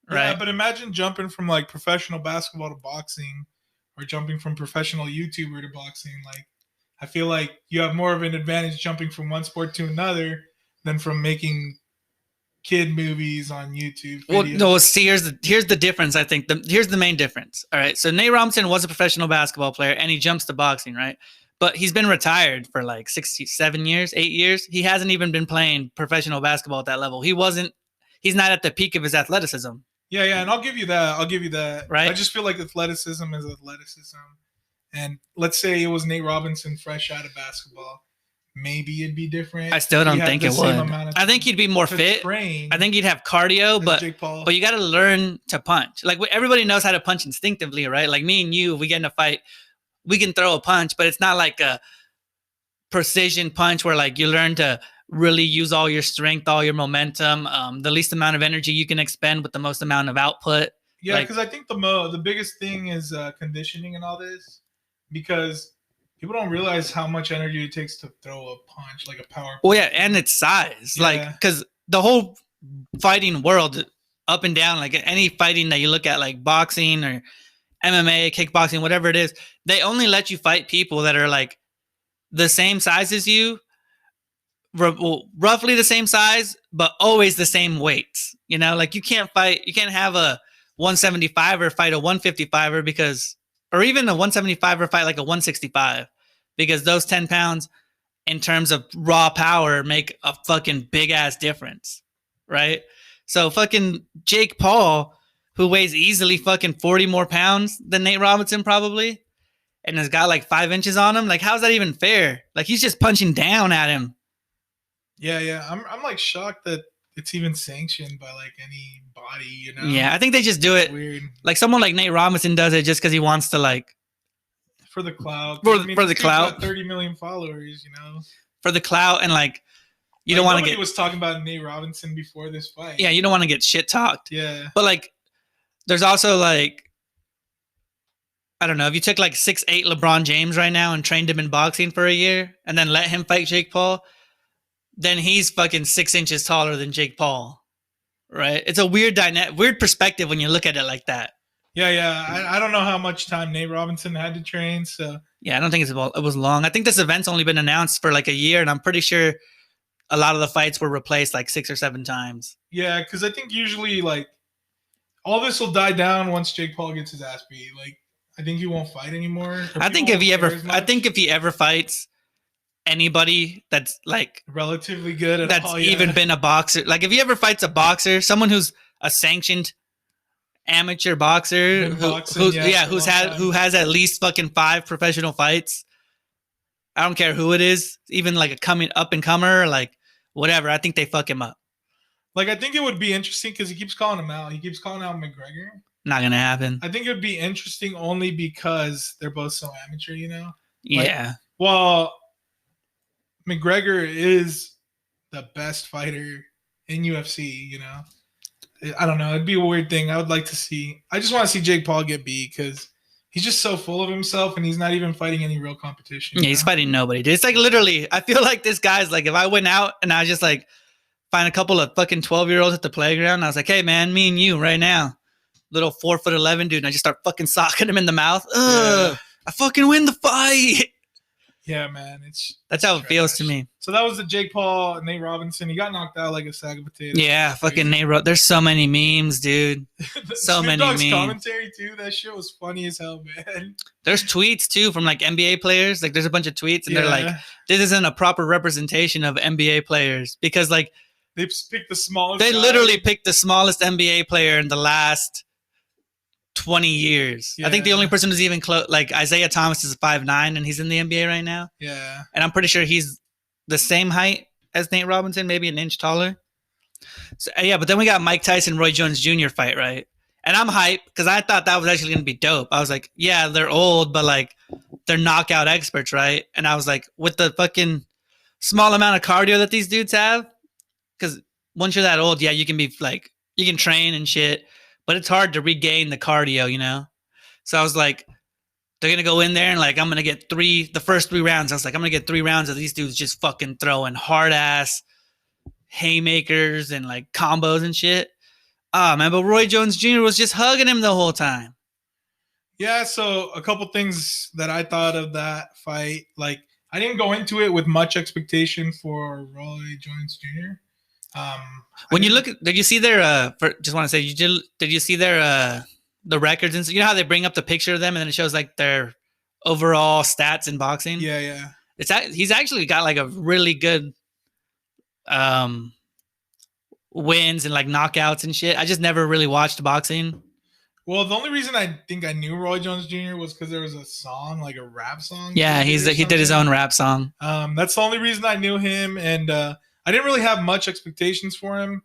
right? Yeah, but imagine jumping from like professional basketball to boxing, or jumping from professional YouTuber to boxing. Like, I feel like you have more of an advantage jumping from one sport to another than from making kid movies on YouTube. Well, videos. no, see, here's the difference. I think here's the main difference. All right, so Nate Robinson was a professional basketball player, and he jumps to boxing, right? But he's been retired for like 7 years, 8 years. He hasn't even been playing professional basketball at that level. He's not at the peak of his athleticism. Yeah, and I'll give you that. Right? I just feel like athleticism is athleticism. And let's say it was Nate Robinson fresh out of basketball. Maybe it'd be different. I still don't think it would. I think he'd be more fit. I think he'd have cardio, but you got to learn to punch. Like everybody knows how to punch instinctively, right? Like me and you, if we get in a fight, we can throw a punch, but it's not like a precision punch where like you learn to really use all your strength, all your momentum, the least amount of energy you can expend with the most amount of output. Yeah, because I think the biggest thing is conditioning and all this, because people don't realize how much energy it takes to throw a punch, like a power punch. Well, yeah, and its size. Yeah. Like, because the whole fighting world, up and down, like any fighting that you look at, like boxing or MMA, kickboxing, whatever it is, they only let you fight people that are like the same size as you, roughly the same size, but always the same weights. Like you can't have a 175er fight a 155er or even a 175er fight like a 165, because those 10 pounds in terms of raw power make a fucking big ass difference, right? So fucking Jake Paul, who weighs easily fucking 40 more pounds than Nate Robinson probably, and has got like 5 inches on him, like how's that even fair? Like he's just punching down at him. Yeah. I'm like shocked that it's even sanctioned by like any body, Yeah, I think they just do it. Weird. Like someone like Nate Robinson does it just because he wants to, like, for the clout. For the clout. Got 30 million followers, For the clout, and like you don't want to get. Nobody was talking about Nate Robinson before this fight. Yeah, you don't want to get shit talked. Yeah. But like, there's also like, I don't know, if you took like 6'8" LeBron James right now and trained him in boxing for a year and then let him fight Jake Paul, then he's fucking 6 inches taller than Jake Paul, right? It's a weird perspective when you look at it like that. Yeah. I don't know how much time Nate Robinson had to train, so. Yeah, I don't think it was long. I think this event's only been announced for like a year, and I'm pretty sure a lot of the fights were replaced like 6 or 7 times. Yeah, because I think usually like all this will die down once Jake Paul gets his ass beat. Like I think he won't fight anymore. I think if he ever fights anybody that's like relatively good at that's even been a boxer, like if he ever fights a boxer, someone who's a sanctioned amateur boxer who has at least fucking 5 professional fights, I don't care who it is, even like a coming up and comer, like whatever, I think they fuck him up. Like I think it would be interesting because he keeps calling him out. He keeps calling out McGregor. Not gonna happen. I think it would be interesting only because they're both so amateur, Yeah. Well, McGregor is the best fighter in UFC, I don't know. It'd be a weird thing. I would like to see. I just want to see Jake Paul get beat because he's just so full of himself and he's not even fighting any real competition. Yeah, he's fighting nobody, dude. It's like literally, I feel like this guy's like, if I went out and I just like find a couple of fucking 12-year-olds at the playground, and I was like, hey man, me and you right now, little 4'11" dude, and I just start fucking socking him in the mouth. Ugh, yeah. I fucking win the fight. Yeah, man. That's how it feels to me. So that was the Jake Paul, Nate Robinson. He got knocked out like a sack of potatoes. Yeah, fucking Nate Robinson. There's so many memes, dude. So many memes. Commentary too. That shit was funny as hell, man. There's tweets too from like NBA players. Like there's a bunch of tweets and they're like, this isn't a proper representation of NBA players, because like They picked the smallest. They guy. literally picked the smallest NBA player in the last 20 years. Yeah. I think the only person who's even close, like Isaiah Thomas, is 5'9", and he's in the NBA right now. Yeah. And I'm pretty sure he's the same height as Nate Robinson, maybe an inch taller. So, yeah, but then we got Mike Tyson, Roy Jones Jr. fight, right? And I'm hyped because I thought that was actually going to be dope. I was like, yeah, they're old, but like they're knockout experts, right? And I was like, with the fucking small amount of cardio that these dudes have, because once you're that old, yeah, you can be like, you can train and shit, but it's hard to regain the cardio, you know? So I was like, they're going to go in there and like, I'm going to get the first 3 rounds. I was like, I'm going to get 3 rounds of these dudes just fucking throwing hard ass haymakers and like combos and shit. Oh man, but Roy Jones Jr. was just hugging him the whole time. Yeah, so a couple things that I thought of that fight. Like, I didn't go into it with much expectation for Roy Jones Jr. When you look at, did you see their? Just want to say, did you see their the records and you know how they bring up the picture of them and then it shows like their overall stats in boxing? Yeah, yeah. He's actually got like a really good wins and like knockouts and shit. I just never really watched boxing. Well, the only reason I think I knew Roy Jones Jr. was because there was a song, like a rap song. Yeah, he did his own rap song. That's the only reason I knew him, and I didn't really have much expectations for him.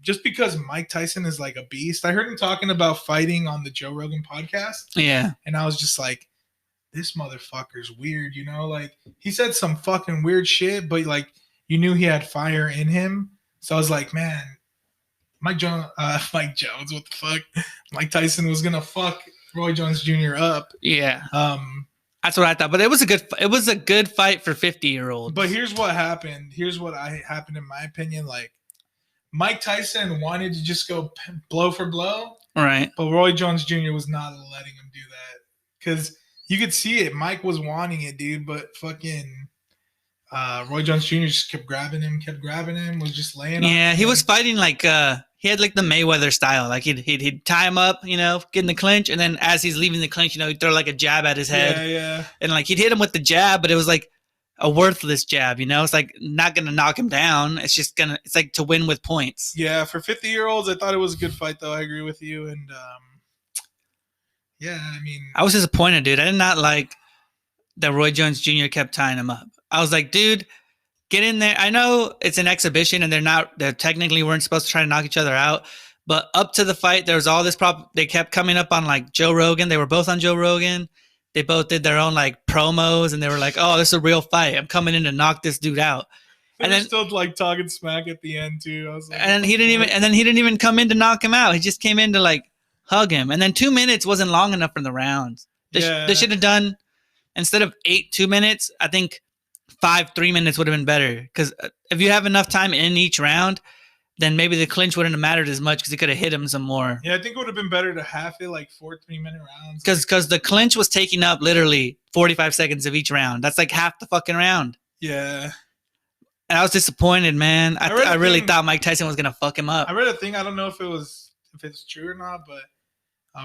Just because Mike Tyson is like a beast. I heard him talking about fighting on the Joe Rogan podcast. Yeah. And I was just like, this motherfucker's weird, you know? Like, he said some fucking weird shit, but like, you knew he had fire in him. So I was like, man, Mike Jones, what the fuck? Mike Tyson was gonna fuck Roy Jones Jr. up. Yeah. That's what I thought. But it was a good fight for 50-year-olds. But here's what happened. Here's what happened in my opinion. Like, Mike Tyson wanted to just go blow for blow. Right. But Roy Jones Jr. was not letting him do that. Because you could see it. Mike was wanting it, dude. But fucking Roy Jones Jr. just kept grabbing him, was just laying on him. Yeah, he was fighting like he had like the Mayweather style. Like he'd tie him up, you know, get in the clinch, and then as he's leaving the clinch, you know, he'd throw like a jab at his head. Yeah, yeah. And like he'd hit him with the jab, but it was like a worthless jab, you know? It's like not gonna knock him down. It's like to win with points. Yeah, for 50-year-olds, I thought it was a good fight though. I agree with you. And yeah, I mean, I was disappointed, dude. I did not like that Roy Jones Jr. kept tying him up. I was like, dude, get in there. I know it's an exhibition and they technically weren't supposed to try to knock each other out. But up to the fight, there was all this they kept coming up on like Joe Rogan. They were both on Joe Rogan. They both did their own like promos and they were like, oh, this is a real fight. I'm coming in to knock this dude out. And then still like talking smack at the end too. I was like, and he didn't even come in to knock him out. He just came in to like hug him. And then 2 minutes wasn't long enough for the rounds. They should have done, instead of 8 2 minutes, I think 5 3 minutes would have been better. Because if you have enough time in each round, then maybe the clinch wouldn't have mattered as much because he could have hit him some more. Yeah, I think it would have been better to half it, like 4 3-minute rounds. Because the clinch was taking up literally 45 seconds of each round. That's like half the fucking round. Yeah. And I was disappointed, man. I really thought Mike Tyson was gonna fuck him up. I read a thing. I don't know if it's true or not, but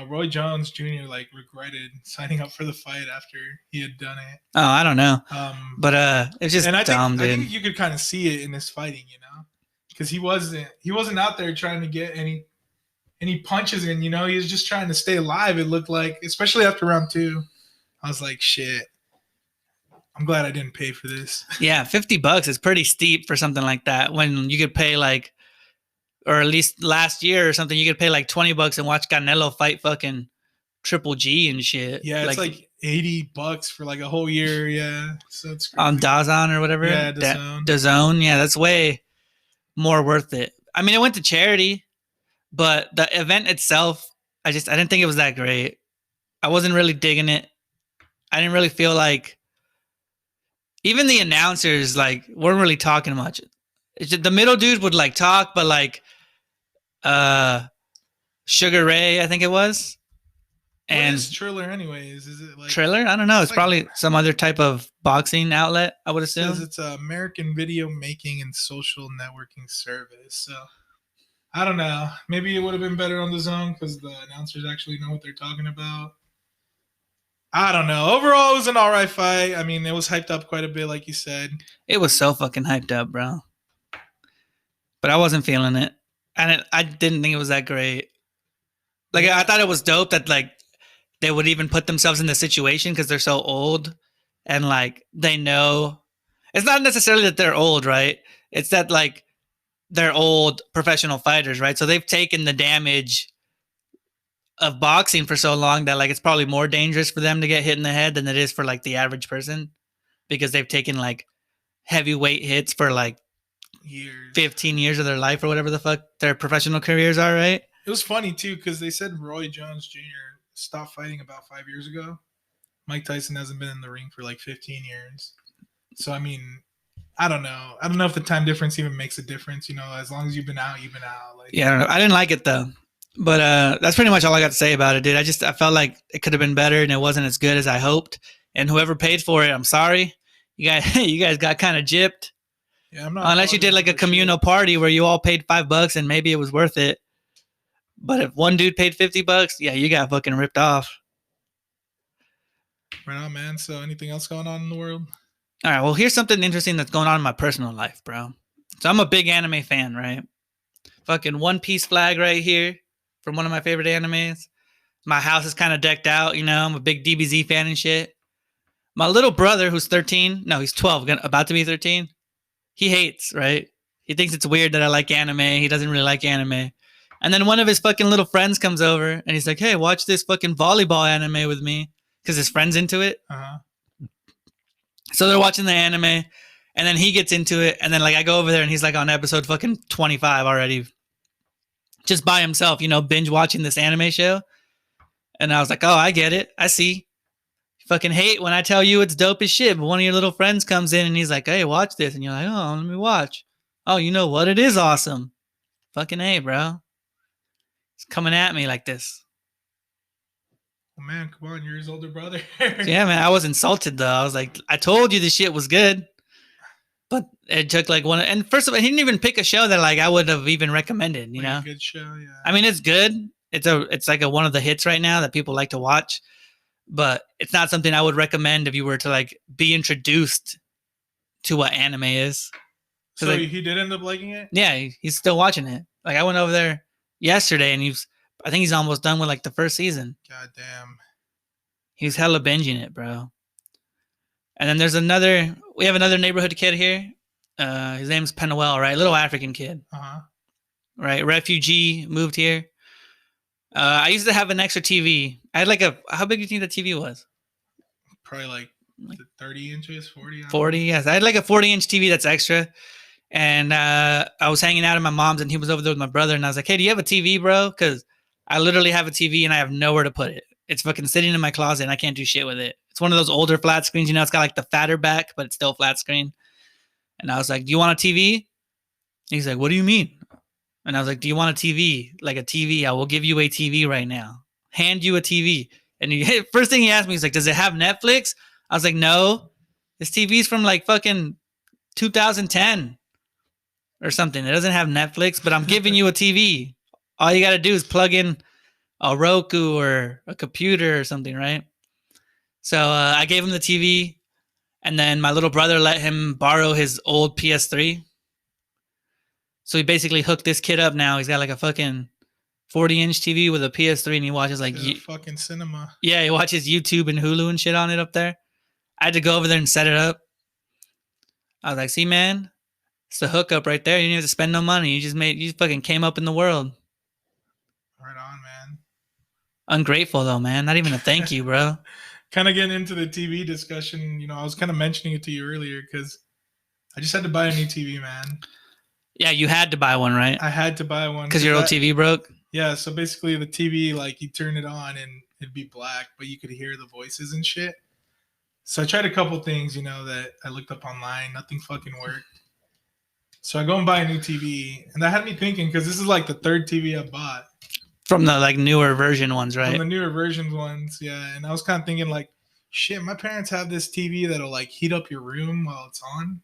Roy Jones Jr. like regretted signing up for the fight after he had done it. Oh, I don't know. But it's just dumb, dude. I think you could kind of see it in his fighting, you know, because he wasn't out there trying to get any punches in. You know, he was just trying to stay alive. It looked like, especially after round 2, I was like, shit. I'm glad I didn't pay for this. Yeah, $50 is pretty steep for something like that. When you could pay like, or at least last year or something, you could pay like $20 and watch Canelo fight fucking Triple G and shit. Yeah, it's like $80 for like a whole year. Yeah, so it's crazy. On DAZN or whatever. Yeah, DAZN. DAZN. Yeah, that's way more worth it. I mean, it went to charity, but the event itself, I didn't think it was that great. I wasn't really digging it. I didn't really feel like. Even the announcers like weren't really talking much. The middle dude would like talk, but like Sugar Ray, I think it was. And what is Triller anyways? Is it like Triller? I don't know. It's like, probably some other type of boxing outlet, I would assume. It's American Video Making and Social Networking Service. So I don't know. Maybe it would have been better on the zone because the announcers actually know what they're talking about. I don't know. Overall, it was an all right fight. I mean, it was hyped up quite a bit, like you said. It was so fucking hyped up, bro. but I wasn't feeling it, and I didn't think it was that great. Like I Yeah, thought it was dope that like they would even put themselves in the situation because they're so old, and like they know it's not necessarily that they're old, right? It's that like they're old professional fighters, right? So they've taken the damage of boxing for so long that like it's probably more dangerous for them to get hit in the head than it is for like the average person because they've taken like heavyweight hits for like years. 15 years of their life or whatever the fuck their professional careers are, right? It was funny too because they said Roy Jones Jr. stopped fighting about 5 years ago. Mike Tyson hasn't been in the ring for like 15 years. So I mean, I don't know. I don't know if the time difference even makes a difference. You know, as long as you've been out, you've been out. Like, Yeah, I don't know. I didn't like it though. But that's pretty much all I got to say about it, dude. I felt like it could have been better and it wasn't as good as I hoped. And whoever paid for it, I'm sorry. You guys you guys got kind of gypped. yeah, I'm not. Unless you did like a communal party where you all paid $5 and maybe it was worth it. But if one dude paid $50, yeah, you got fucking ripped off. Right on, man. So, anything else going on in the world? All right, well, here's something interesting that's going on in my personal life, bro. So I'm a big anime fan, right? Fucking One Piece flag right here from one of my favorite animes. My house is kind of decked out, you know. I'm a big DBZ fan and shit. My little brother, who's 13, no, he's 12, about to be 13, he hates, right? He thinks it's weird that I like anime. He doesn't really like anime. And then one of his fucking little friends comes over and he's like, hey, watch this fucking volleyball anime with me because his friend's into it. Uh-huh. So they're watching the anime and then he gets into it. And then like I go over there and he's like on episode fucking 25 already, just by himself, you know, binge watching this anime show. And I was like, oh, I get it. I see. You fucking hate when I tell you it's dope as shit, but one of your little friends comes in and he's like, hey, watch this. And you're like, oh, let me watch. Oh, you know what? It is awesome. Fucking A, bro. It's coming at me like this. Oh, man, come on. You're his older brother. So, yeah, man. I was insulted, though. I was like, I told you this shit was good. But it took like one. And first of all, he didn't even pick a show that like I would have even recommended, you Like know? a good show, yeah. I mean, it's good. It's like one of the hits right now that people like to watch, but it's not something I would recommend if you were to like be introduced to what anime is. So like, he did end up liking it? Yeah, he's still watching it. Like I went over there yesterday and I think he's almost done with like the first season. God damn. He's hella binging it, bro. And then we have another neighborhood kid here. His name's Penuel, right? Little African kid. Uh-huh. Right? Refugee, moved here. I used to have an extra TV. I had like how big do you think the TV was? Probably like 30 inches, 40. 40, yes. I had like a 40-inch TV that's extra. And I was hanging out at my mom's and he was over there with my brother. And I was like, hey, do you have a TV, bro? Because I literally have a TV and I have nowhere to put it. It's fucking sitting in my closet and I can't do shit with it. It's one of those older flat screens. You know, it's got like the fatter back, but it's still flat screen. And I was like, do you want a TV? And he's like, what do you mean? And I was like, do you want a TV? Like a TV? I will give you a TV right now. Hand you a TV. And first thing he asked me, he's like, does it have Netflix? I was like, no. This TV's from like fucking 2010 or something. It doesn't have Netflix, but I'm giving you a TV. All you got to do is plug in a Roku or a computer or something, right? So I gave him the TV. And then my little brother let him borrow his old PS3. So he basically hooked this kid up now. He's got like a fucking 40-inch TV with a PS3 and he watches like fucking cinema. Yeah, he watches YouTube and Hulu and shit on it up there. I had to go over there and set it up. I was like, see, man, it's the hookup right there. You didn't have to spend no money. You fucking came up in the world. Right on, man. Ungrateful though, man. Not even a thank you, bro. Kind of getting into the TV discussion, you know, I was kind of mentioning it to you earlier because I just had to buy a new TV, man. Yeah, you had to buy one, right? I had to buy one. Because your old TV broke? Yeah, so basically the TV, like, you turn it on and it'd be black, but you could hear the voices and shit. So I tried a couple things, you know, that I looked up online. Nothing fucking worked. So I go and buy a new TV. And that had me thinking, because this is like the third TV I bought. From the like newer version ones, right? From the newer version ones, yeah. And I was kind of thinking like, shit, my parents have this TV that'll like heat up your room while it's on.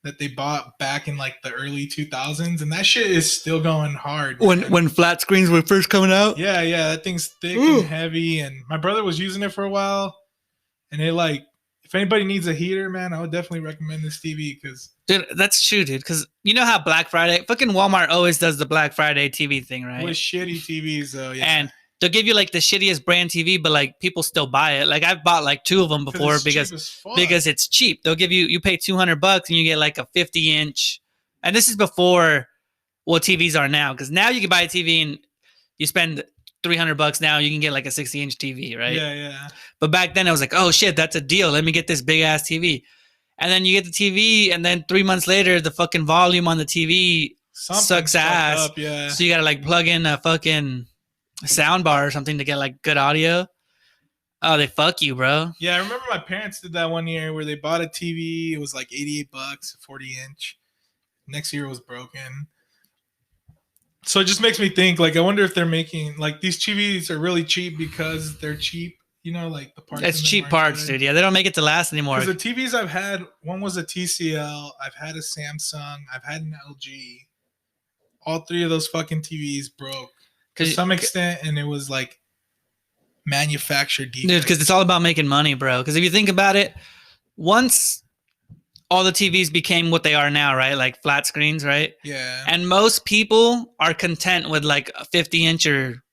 That they bought back in like the early 2000s, and that shit is still going hard. When flat screens were first coming out? Yeah, that thing's thick and heavy, and my brother was using it for a while, and it if anybody needs a heater, man, I would definitely recommend this TV because Dude, that's true, dude. Because you know how Black Friday, fucking Walmart always does the Black Friday TV thing, right? with shitty TVs though, yeah. And they'll give you like the shittiest brand TV, but like people still buy it. Like I've bought like 2 of them before because it's cheap. They'll give you pay $200 and you get like a 50-inch. And this is before what TVs are now, because now you can buy a TV and you spend $300 now, you can get like a 60-inch TV, right? Yeah, yeah. But back then I was like, oh shit, that's a deal. Let me get this big ass TV. And then you get the TV, and then 3 months later, the fucking volume on the TV sucks ass. Up, yeah. So you gotta like plug in a fucking sound bar or something to get like good audio. Oh, they fuck you, bro. Yeah, I remember my parents did that one year where they bought a TV. It was like $88, 40-inch. Next year it was broken. So it just makes me think, like, I wonder if they're making, like, these TVs are really cheap because they're cheap. You know, like the parts. It's cheap parts, dude. Yeah, they don't make it to last anymore. Because the TVs I've had, one was a TCL. I've had a Samsung. I've had an LG. All 3 of those fucking TVs broke to some extent, and it was like manufactured defects. Dude, because it's all about making money, bro. Because if you think about it, once all the TVs became what they are now, right? Like flat screens, right? Yeah. And most people are content with like a 50-inch or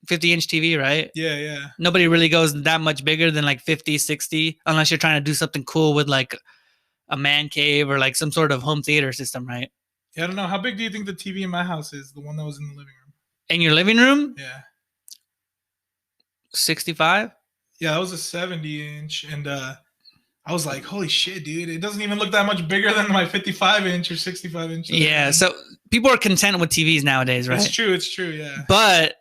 50-inch TV, right? Yeah, yeah. Nobody really goes that much bigger than like 50, 60, unless you're trying to do something cool with like a man cave or like some sort of home theater system, right? Yeah, I don't know. How big do you think the TV in my house is? The one that was in the living room. In your living room? Yeah. 65? Yeah, that was a 70-inch, and I was like, holy shit, dude. It doesn't even look that much bigger than my 55-inch or 65-inch. Yeah, so people are content with TVs nowadays, right? It's true, yeah. But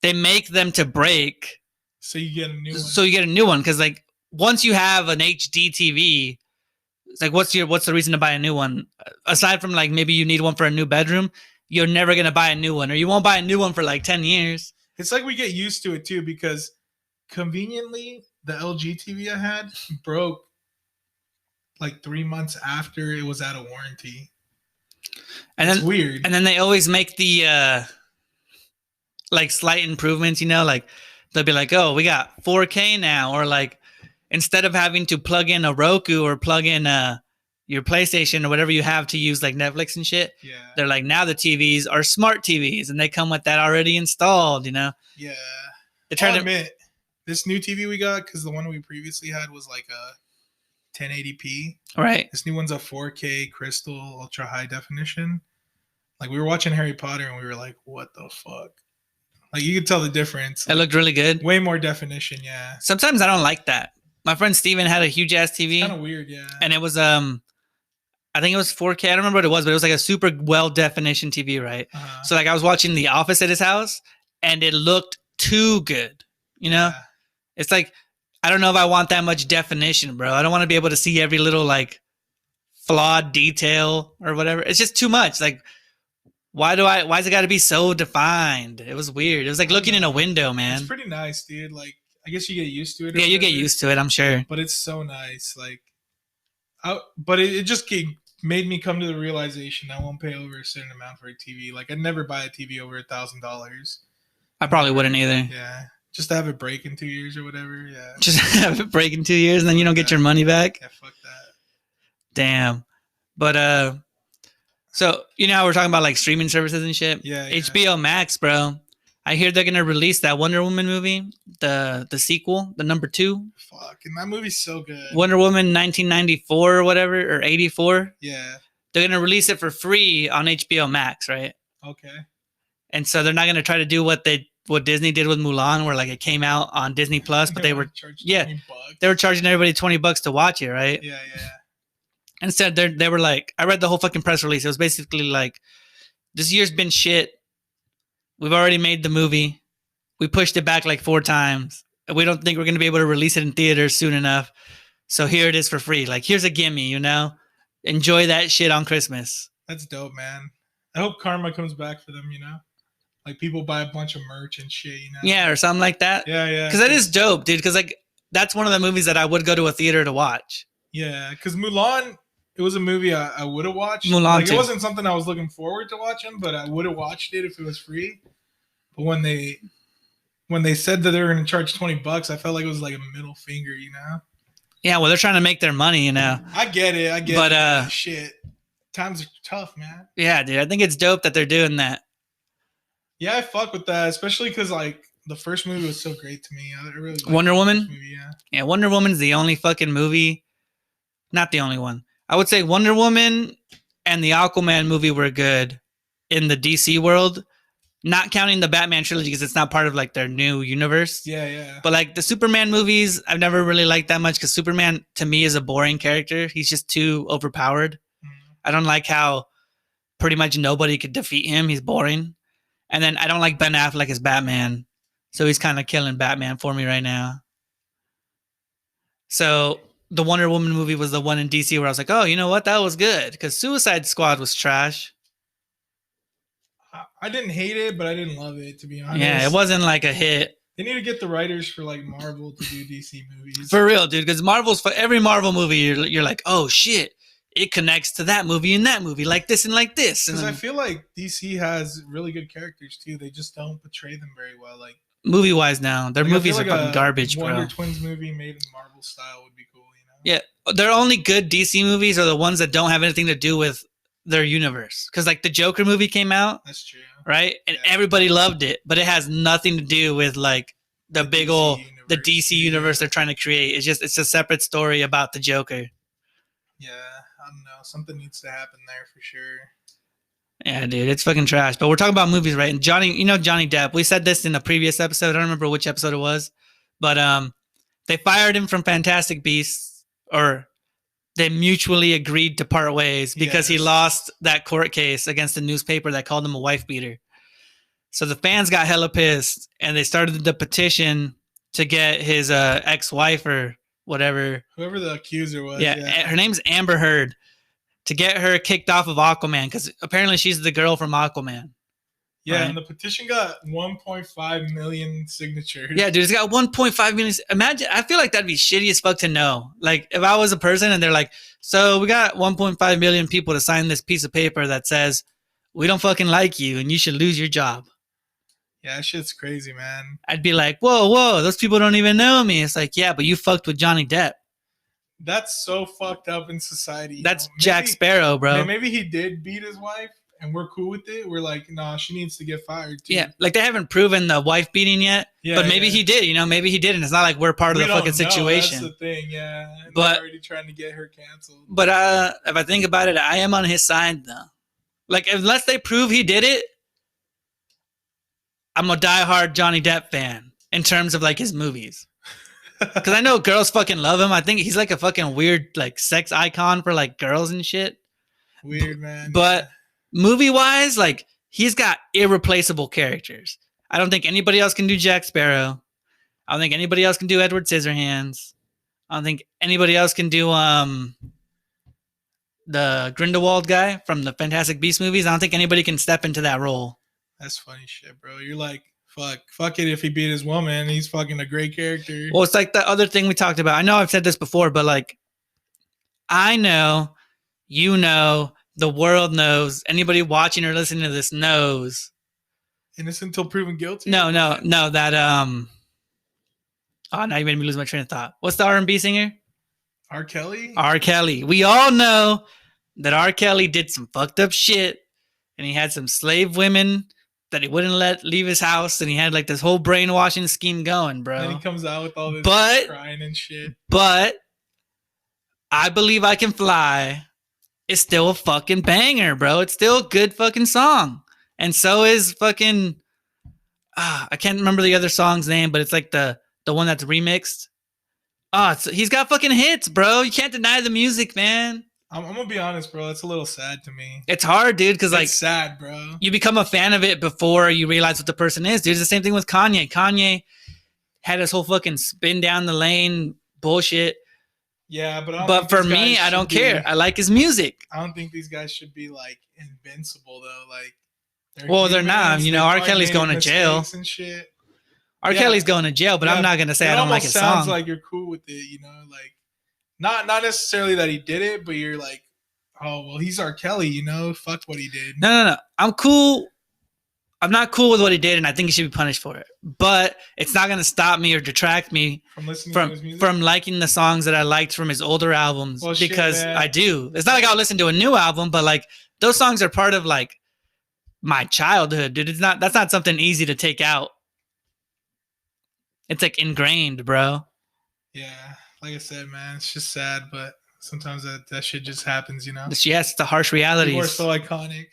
they make them to break. So you get a new one. So you get a new one, because like once you have an HD TV, it's like what's the reason to buy a new one? Aside from like maybe you need one for a new bedroom, you're never gonna buy a new one, or you won't buy a new one for like 10 years. It's like we get used to it too, because conveniently the LG TV I had broke like 3 months after it was out of warranty. And it's then weird. And then they always make the like slight improvements, you know, like they'll be like, oh, we got 4K now, or like instead of having to plug in a Roku or plug in your PlayStation or whatever you have to use like Netflix and shit, Yeah. they're like, now the TVs are smart TVs and they come with that already installed, you know? Yeah. I'll admit, this new TV we got, because the one we previously had was like a 1080p. Right. This new one's a 4K crystal ultra high definition. Like we were watching Harry Potter and we were like, what the fuck? Like you could tell the difference. It looked really good. Way more definition, yeah. Sometimes I don't like that. My friend Steven had a huge ass TV. Kind of weird, yeah. And it was I think it was 4K. I don't remember what it was, but it was like a super well definition TV, right? Uh-huh. So like I was watching The Office at his house and it looked too good. You know? Yeah. It's like I don't know if I want that much definition, bro. I don't want to be able to see every little like flawed detail or whatever. It's just too much. Like why's it got to be so defined? It was weird. It was like looking in a window, man. It's pretty nice, dude. Like I guess you get used to it. Yeah, you get used to it, I'm sure. But it's so nice. Like but it just made me come to the realization I won't pay over a certain amount for a TV. Like I'd never buy a TV over $1,000. I probably wouldn't either. Yeah. Just to have it break in 2 years or whatever. Yeah. Just have it break in 2 years and then you don't get your money back. Yeah, fuck that. Damn. But so you know how we're talking about like streaming services and shit? Yeah. HBO Max, bro. I hear they're gonna release that Wonder Woman movie, the sequel, the number 2. Fuck, and that movie's so good. Wonder Woman 1994 or whatever, or 84. Yeah. They're gonna release it for free on HBO Max, right? Okay. And so they're not gonna try to do what Disney did with Mulan, where like it came out on Disney Plus, but they were charging everybody $20 to watch it, right? Yeah. Instead, they were like, I read the whole fucking press release. It was basically like, this year's been shit. We've already made the movie. We pushed it back like 4 times. We don't think we're going to be able to release it in theaters soon enough. So here it is for free. Like, here's a gimme, you know? Enjoy that shit on Christmas. That's dope, man. I hope karma comes back for them, you know? Like, people buy a bunch of merch and shit, you know? Yeah, or something like that. Yeah. Because that is dope, dude. Because, like, that's one of the movies that I would go to a theater to watch. Yeah, because Mulan, it was a movie I would have watched. Mulan like, too. It wasn't something I was looking forward to watching, but I would have watched it if it was free. But when they said that they were going to charge $20, I felt like it was like a middle finger, you know? Yeah, well, they're trying to make their money, you know. I get it. I get But it. But shit, times are tough, man. yeah, dude, I think it's dope that they're doing that. Yeah, I fuck with that, especially because like the first movie was so great to me. I really liked Wonder the first Woman. movie. Yeah. Yeah, Wonder Woman's the only fucking movie. Not the only one. I would say Wonder Woman and the Aquaman movie were good in the DC world. Not counting the Batman trilogy because it's not part of like their new universe. Yeah, yeah. But like the Superman movies, I've never really liked that much because Superman to me is a boring character. He's just too overpowered. I don't like how pretty much nobody could defeat him. He's boring. And then I don't like Ben Affleck as Batman. So he's kind of killing Batman for me right now. So the Wonder Woman movie was the one in DC where I was like, oh, you know what? That was good because Suicide Squad was trash. I didn't hate it, but I didn't love it, to be honest. Yeah, it wasn't like a hit. They need to get the writers for like Marvel to do DC movies. For real, dude, because Marvel's for every Marvel movie, you're like, oh shit, it connects to that movie and that movie, like this and like this. Because I feel like DC has really good characters too. They just don't portray them very well. Like movie wise now, their like, movies like are fucking garbage, bro. Wonder Twins movie made in Marvel style would be cool, you know? Yeah, their only good DC movies are the ones that don't have anything to do with their universe. Because like the Joker movie came out. That's true. Right? And everybody loved it, but it has nothing to do with like the big DC old universe. The DC universe they're trying to create. It's a separate story about the Joker. Yeah, I don't know. Something needs to happen there for sure. Yeah, dude, it's fucking trash. But we're talking about movies, right? And Johnny, you know Johnny Depp. We said this in the previous episode. I don't remember which episode it was, but they fired him from Fantastic Beasts, or they mutually agreed to part ways because he lost that court case against the newspaper that called him a wife beater. So the fans got hella pissed, and they started the petition to get his ex-wife or whatever, whoever the accuser was. Yeah, her name's Amber Heard, to get her kicked off of Aquaman because apparently she's the girl from Aquaman. Yeah, right? And the petition got 1.5 million signatures. Yeah, dude, it's got 1.5 million. Imagine, I feel like that'd be shitty as fuck to know. Like, if I was a person and they're like, so we got 1.5 million people to sign this piece of paper that says, we don't fucking like you and you should lose your job. Yeah, that shit's crazy, man. I'd be like, whoa, those people don't even know me. It's like, yeah, but you fucked with Johnny Depp. That's so fucked up in society. That's Jack Sparrow, bro. Maybe he did beat his wife and we're cool with it. We're like, nah, she needs to get fired too. Yeah, like they haven't proven the wife beating yet. Yeah, but maybe he did, you know, maybe he did. And it's not like we're part of the fucking situation. That's the thing, yeah. And but they're already trying to get her canceled. But if I think about it, I am on his side though. Like, unless they prove he did it, I'm a diehard Johnny Depp fan in terms of like his movies. Because I know girls fucking love him. I think he's like a fucking weird like sex icon for like girls and shit. Weird, man. But movie wise, like he's got irreplaceable characters. I don't think anybody else can do Jack Sparrow. I don't think anybody else can do Edward Scissorhands. I don't think anybody else can do the Grindelwald guy from the Fantastic Beasts movies. I don't think anybody can step into that role. That's funny shit, bro. You're like, fuck it. If he beat his woman, he's fucking a great character. Well, it's like the other thing we talked about. I know I've said this before, but like, I know, you know, the world knows, anybody watching or listening to this knows. Innocent until proven guilty? No, that, oh, now you made me lose my train of thought. What's the R&B singer? R. Kelly? R. Kelly. We all know that R. Kelly did some fucked up shit, and he had some slave women that he wouldn't let leave his house, and he had like this whole brainwashing scheme going, bro. And he comes out with all this crying and shit. But I Believe I Can Fly is still a fucking banger, bro. It's still a good fucking song. And so is fucking I can't remember the other song's name, but it's like the one that's remixed. He's got fucking hits, bro. You can't deny the music, man. I'm gonna be honest, bro. It's a little sad to me. It's hard, dude, because like sad, bro. You become a fan of it before you realize what the person is, dude. It's the same thing with Kanye. Kanye had his whole fucking spin down the lane bullshit. Yeah, but for me, I don't care. I like his music. I don't think these guys should be like invincible though. Like, they're not. You know, R. Kelly's going to jail. And shit. R. Kelly's going to jail, but I'm not gonna say I don't like his song. It sounds like you're cool with it, you know, like. Not necessarily that he did it, but you're like, oh, well, he's R. Kelly, you know? Fuck what he did. No. I'm cool. I'm not cool with what he did, and I think he should be punished for it. But it's not going to stop me or detract me From listening to from his music. from liking the songs that I liked from his older albums, Well, shit, because man. I do. It's not like I'll listen to a new album, but like those songs are part of like my childhood, dude. That's not something easy to take out. It's like ingrained, bro. Yeah, like I said, man, it's just sad, but sometimes that shit just happens, you know. Yes, the harsh realities. People are so iconic.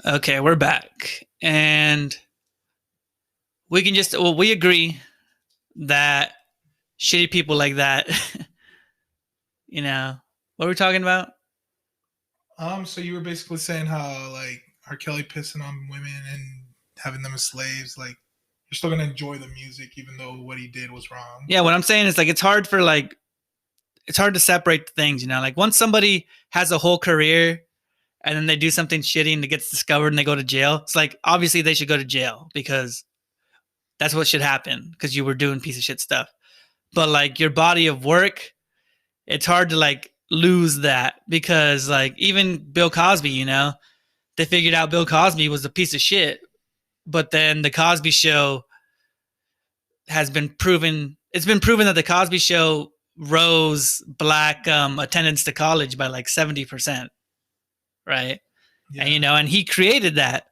Okay, we're back, and we can just we agree that shitty people like that, you know, what are we talking about? So you were basically saying how like R. Kelly pissing on women and having them as slaves, like you're still gonna enjoy the music even though what he did was wrong. Yeah, what I'm saying is like it's hard to separate the things, you know, like once somebody has a whole career and then they do something shitty and it gets discovered and they go to jail, it's like obviously they should go to jail because that's what should happen because you were doing piece of shit stuff. But like your body of work, it's hard to like lose that because like even Bill Cosby, you know, they figured out Bill Cosby was a piece of shit, but then the Cosby Show has been proven. It's been proven that the Cosby Show rose black attendance to college by like 70%, right? Yeah. And you know, and he created that,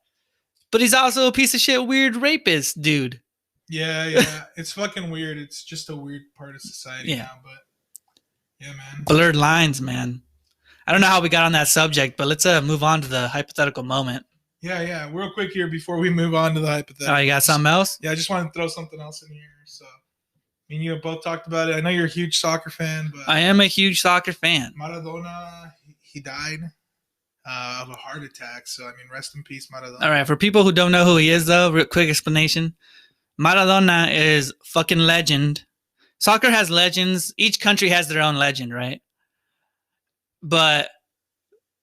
but he's also a piece of shit, weird rapist dude. Yeah, it's fucking weird. It's just a weird part of society Yeah. now, but yeah, man. Blurred lines, man. I don't know how we got on that subject, but let's move on to the hypothetical moment. Yeah. Real quick here before we move on to the hypothetical. Oh, you got something else? Yeah, I just want to throw something else in here. So, me and you have both talked about it. I know you're a huge soccer fan, but I am a huge soccer fan. Maradona, he died of a heart attack. So, I mean, rest in peace, Maradona. All right, for people who don't know who he is, though, real quick explanation. Maradona is fucking legend. Soccer has legends. Each country has their own legend, right? But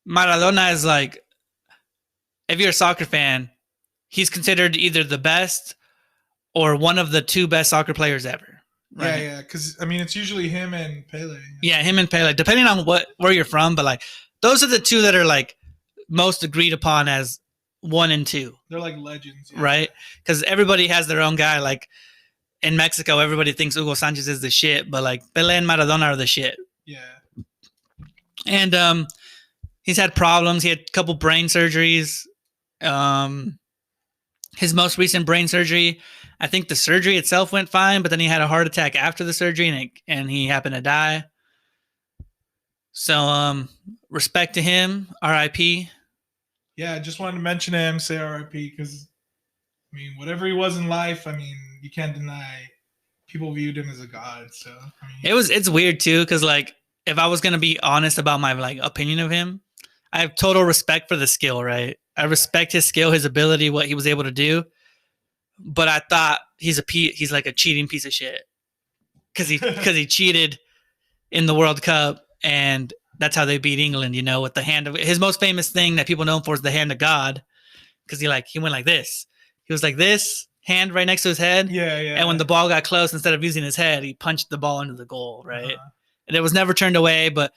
Maradona is like, if you're a soccer fan, he's considered either the best or one of the two best soccer players ever. Right? Yeah, because I mean, it's usually him and Pele. Yeah, him and Pele, depending on where you're from, but like those are the two that are like most agreed upon as 1 and 2. They're like legends, yeah. Right? Because everybody has their own guy. Like in Mexico, everybody thinks Hugo Sanchez is the shit, but like Pele and Maradona are the shit. Yeah. And he's had problems. He had a couple brain surgeries. His most recent brain surgery, I think the surgery itself went fine, but then he had a heart attack after the surgery and he happened to die. So respect to him, R.I.P. Yeah, I just wanted to mention him, say R.I.P. because I mean, whatever he was in life, I mean, you can't deny people viewed him as a god. So I mean, it's weird too, because like if I was gonna be honest about my like opinion of him, I have total respect for the skill, right? I respect his skill, his ability, what he was able to do. But I thought he's like a cheating piece of shit because he cheated in the World Cup, and that's how they beat England. You know, with the hand of his most famous thing that people know him for is the hand of God, because he went like this. He was like this, hand right next to his head. Yeah. And when the ball got close, instead of using his head, he punched the ball into the goal, right? Uh-huh. And it was never turned away. But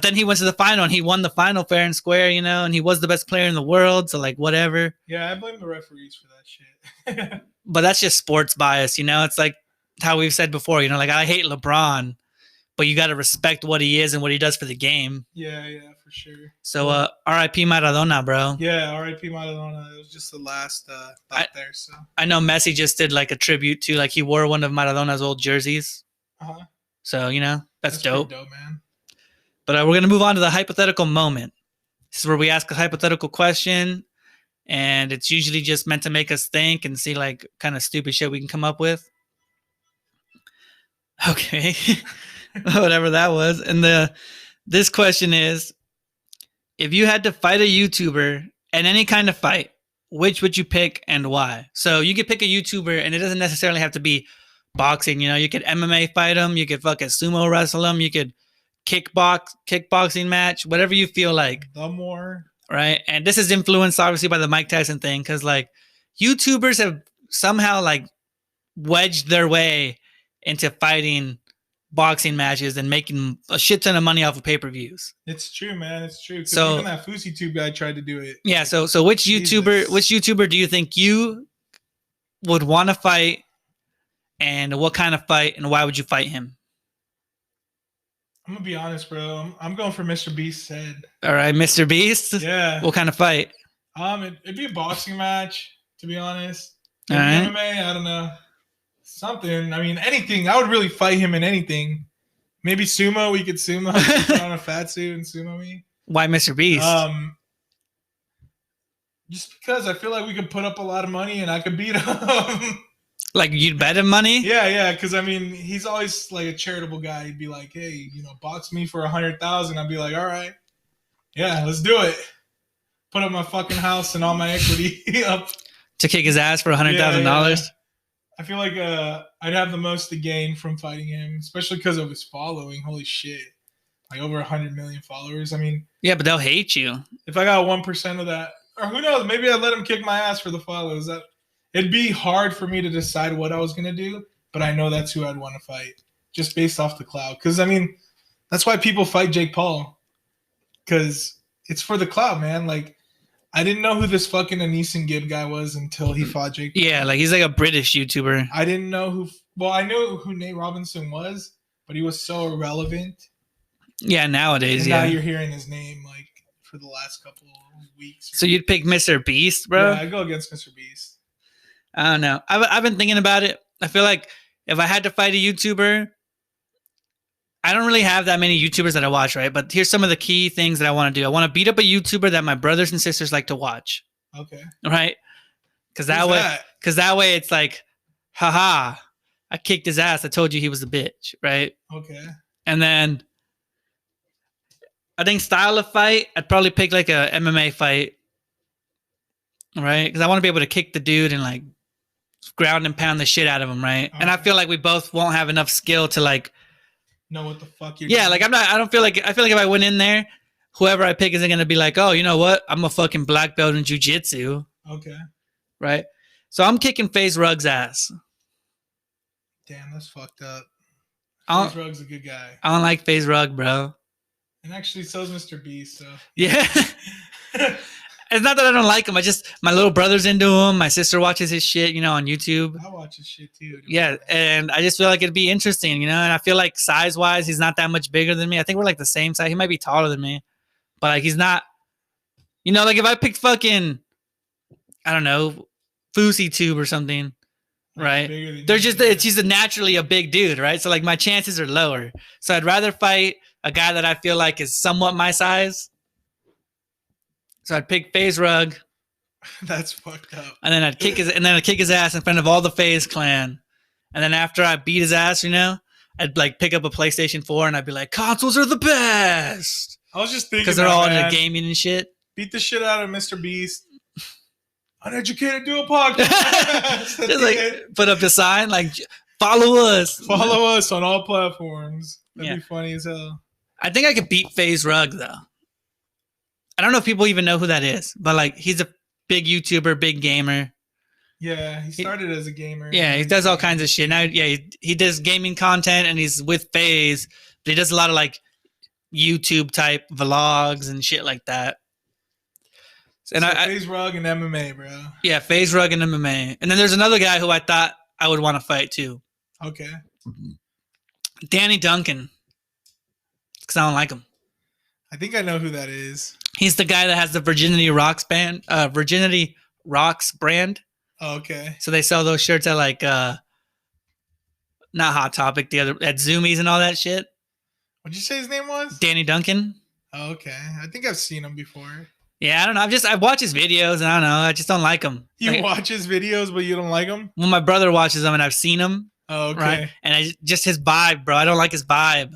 then he went to the final and he won the final fair and square, you know, and he was the best player in the world. So like whatever. Yeah, I blame the referees for that shit. But that's just sports bias, you know. It's like how we've said before, you know, like I hate LeBron, but you got to respect what he is and what he does for the game. Yeah, for sure. So R.I.P. Maradona, bro. Yeah, R.I.P. Maradona. It was just the last thought there. So I know Messi just did like a tribute to, like, he wore one of Maradona's old jerseys. Uh-huh. So, you know, that's dope. Dope, man. But we're going to move on to the hypothetical moment. This is where we ask a hypothetical question, and it's usually just meant to make us think and see like kind of stupid shit we can come up with. Okay. Whatever that was. And this question is, if you had to fight a YouTuber in any kind of fight, which would you pick and why? So you could pick a YouTuber, and it doesn't necessarily have to be boxing. You know, you could MMA fight him, you could fucking sumo wrestle him, you could kickboxing match, whatever you feel like. The more. Right. And this is influenced obviously by the Mike Tyson thing, because like YouTubers have somehow like wedged their way into fighting boxing matches and making a shit ton of money off of pay-per-views. It's true, man. It's true. Because So even that Fousey Tube guy tried to do it. yeah, so which YouTuber do you think you would want to fight, and what kind of fight, and why would you fight him? I'm gonna be honest, bro. I'm going for Mr. Beast's head. All right, Mr. Beast. Yeah. What kind of fight? It'd be a boxing match, to be honest. All right. MMA, I don't know. Something. I mean, anything. I would really fight him in anything. Maybe sumo. We could sumo. Put on a fat suit and sumo me. Why Mr. Beast? Just because I feel like we could put up a lot of money and I could beat him. Like you'd bet him money? Yeah. Because I mean, he's always like a charitable guy. He'd be like, "Hey, box me for 100,000." I'd be like, "All right, yeah, let's do it." Put up my fucking house and all my equity up to kick his ass for $100,000. I feel like I'd have the most to gain from fighting him, especially because of his following. Holy shit, like over 100 million followers. I mean, yeah, but they'll hate you if I got 1% of that, or who knows? Maybe I'd let him kick my ass for the follows. That it'd be hard for me to decide what I was gonna do, but I know that's who I'd want to fight just based off the clout. Because I mean, that's why people fight Jake Paul, because it's for the clout, man. Like, I didn't know who this fucking Anisan Gibb guy was until he fought Jake Paul. Yeah, like he's like a British YouTuber. I didn't know who. Well, I knew who Nate Robinson was, but he was so irrelevant. Yeah, nowadays, and now you're hearing his name like for the last couple of weeks. So you'd pick Mr. Beast, bro? Yeah, I'd go against Mr. Beast. I don't know. I've been thinking about it. I feel like if I had to fight a YouTuber, I don't really have that many YouTubers that I watch, right? But here's some of the key things that I want to do. I want to beat up a YouTuber that my brothers and sisters like to watch. Okay. Right? Because that way it's like, haha, I kicked his ass. I told you he was a bitch, right? Okay. And then I think style of fight, I'd probably pick like a MMA fight, right? Because I want to be able to kick the dude and like ground and pound the shit out of him, right? Okay. And I feel like we both won't have enough skill to like know what the fuck you're doing. Like I feel like if I went in there, whoever I pick isn't going to be like, oh, you know what? I'm a fucking black belt in jiu-jitsu. Okay. Right? So I'm kicking FaZe Rug's ass. Damn, that's fucked up. FaZe Rug's a good guy. I don't like FaZe Rug, bro. And actually, so's Mr. Beast, so. Yeah. It's not that I don't like him. My little brother's into him. My sister watches his shit, on YouTube. I watch his shit too. Yeah, and I just feel like it'd be interesting, and I feel like size-wise, he's not that much bigger than me. I think we're like the same size. He might be taller than me, but like he's not, like if I picked fucking, I don't know, Fousey Tube or something, right? He's naturally a big dude, right? So like my chances are lower. So I'd rather fight a guy that I feel like is somewhat my size. So I'd pick FaZe Rug. That's fucked up. And then I'd kick his ass in front of all the FaZe clan. And then after I beat his ass, I'd like pick up a PlayStation 4 and I'd be like, consoles are the best. I was just thinking because they're all into gaming and shit. Beat the shit out of Mr. Beast. Uneducated, do a podcast. Just like put up the sign, like follow us. Follow us on all platforms. That'd be funny as hell. I think I could beat FaZe Rug though. I don't know if people even know who that is, but like he's a big YouTuber, big gamer. Yeah, he started as a gamer. Yeah, he does all kinds of shit. Now, yeah, he does gaming content and he's with FaZe, but he does a lot of like YouTube type vlogs and shit like that. And so FaZe Rug and MMA, bro. Yeah, FaZe Rug and MMA. And then there's another guy who I thought I would want to fight too. Okay. Danny Duncan. Because I don't like him. I think I know who that is. He's the guy that has the Virginity Rocks brand. Oh, okay. So they sell those shirts at like not Hot Topic, the other at Zoomies and all that shit. What'd you say his name was? Danny Duncan. Oh, okay. I think I've seen him before. Yeah, I don't know. I watch his videos and I don't know. I just don't like him. You watch his videos, but you don't like him? Well, my brother watches them and I've seen him. Oh, okay. Right? And just his vibe, bro. I don't like his vibe.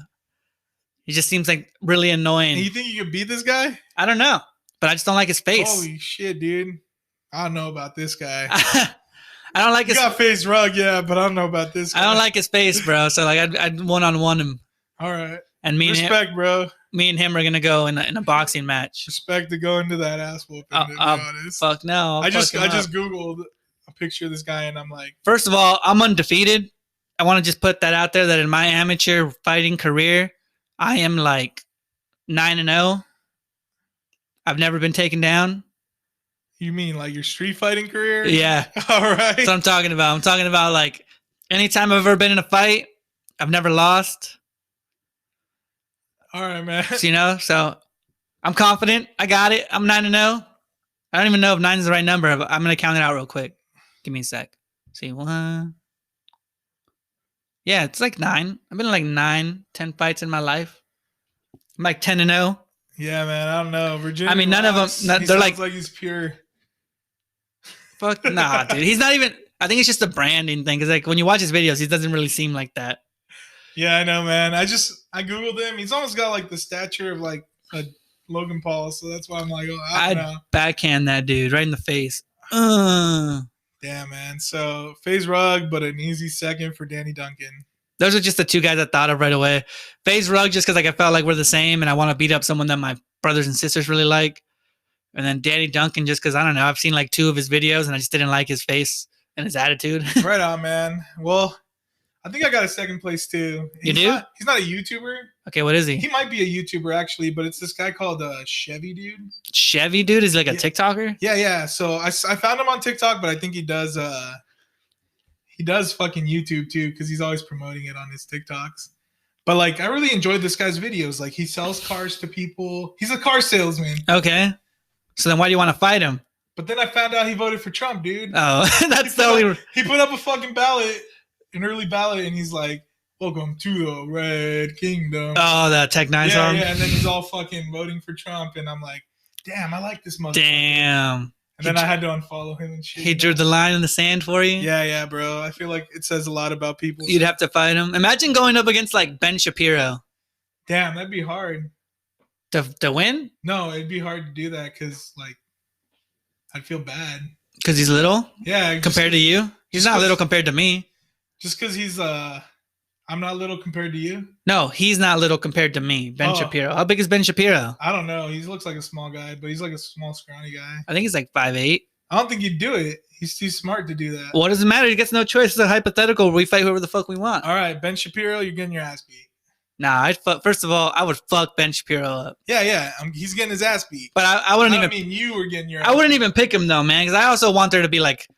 He just seems like really annoying. You think you could beat this guy? I don't know, but I just don't like his face. Holy shit, dude! I don't know about this guy. I don't like his. You got FaZe Rug, yeah, but I don't know about this guy. I don't like his face, bro. So like, I'd one-on-one him. All right. And respect, bro. Me and him are gonna go in a boxing match. Respect to go into that ass whooping. To be honest. Fuck no. I just googled a picture of this guy and I'm like, first of all, I'm undefeated. I want to just put that out there that in my amateur fighting career, I am like 9-0. I've never been taken down. You mean like your street fighting career? Yeah. All right. That's what I'm talking about. I'm talking about like anytime I've ever been in a fight, I've never lost. All right, man. So, so I'm confident. I got it. I'm 9-0. I don't even know if 9 is the right number, but I'm going to count it out real quick. Give me a sec. See, 1. Yeah, it's like 9. I've been in like 9, 10 fights in my life. I'm like 10-0. Yeah, man. I don't know. Virginia. I mean, none of them. They're like he's pure. Fuck nah, dude. He's not even. I think it's just a branding thing. Because like when you watch his videos, he doesn't really seem like that. Yeah, I know, man. I googled him. He's almost got like the stature of like a Logan Paul, so that's why I'm like, oh, I don't know. Backhand that dude right in the face. Damn, man. So FaZe Rug, but an easy second for Danny Duncan. Those are just the two guys I thought of right away. FaZe Rug, just because like I felt like we're the same, and I want to beat up someone that my brothers and sisters really like. And then Danny Duncan, just because I don't know, I've seen like 2 of his videos, and I just didn't like his face and his attitude. Right on, man. Well, I think I got a second place too. You do? He's not a YouTuber. Okay, what is he? He might be a YouTuber actually, but it's this guy called Chevy Dude. Chevy Dude is like a TikToker? Yeah. So I found him on TikTok, but I think he does fucking YouTube too, because he's always promoting it on his TikToks. But like, I really enjoyed this guy's videos. Like, he sells cars to people. He's a car salesman. Okay. So then why do you want to fight him? But then I found out he voted for Trump, dude. Oh, that's the only. He put up a fucking ballot, an early ballot, and he's like, "Welcome to the Red Kingdom." Oh, the Tech 9 song? Yeah, and then he's all fucking voting for Trump, and I'm like, damn, I like this motherfucker. Damn. And then I had to unfollow him and shit. He drew the line in the sand for you? Yeah, bro. I feel like it says a lot about people. You'd have to fight him. Imagine going up against like Ben Shapiro. Damn, that'd be hard. To win? No, it'd be hard to do that because, like, I'd feel bad. Because he's little? Yeah. Compared to you? He's not little compared to me. Just because he's, I'm not little compared to you? No, he's not little compared to me, Ben Shapiro. How big is Ben Shapiro? I don't know. He looks like a small guy, but he's like a small, scrawny guy. I think he's like 5'8". I don't think he'd do it. He's too smart to do that. What does it matter? He gets no choice. It's a hypothetical. We fight whoever the fuck we want. All right, Ben Shapiro, you're getting your ass beat. Nah, first of all, I would fuck Ben Shapiro up. Yeah. He's getting his ass beat. But I wouldn't even. I mean, you were getting your ass I wouldn't even pick him though, man, because I also want there to be like,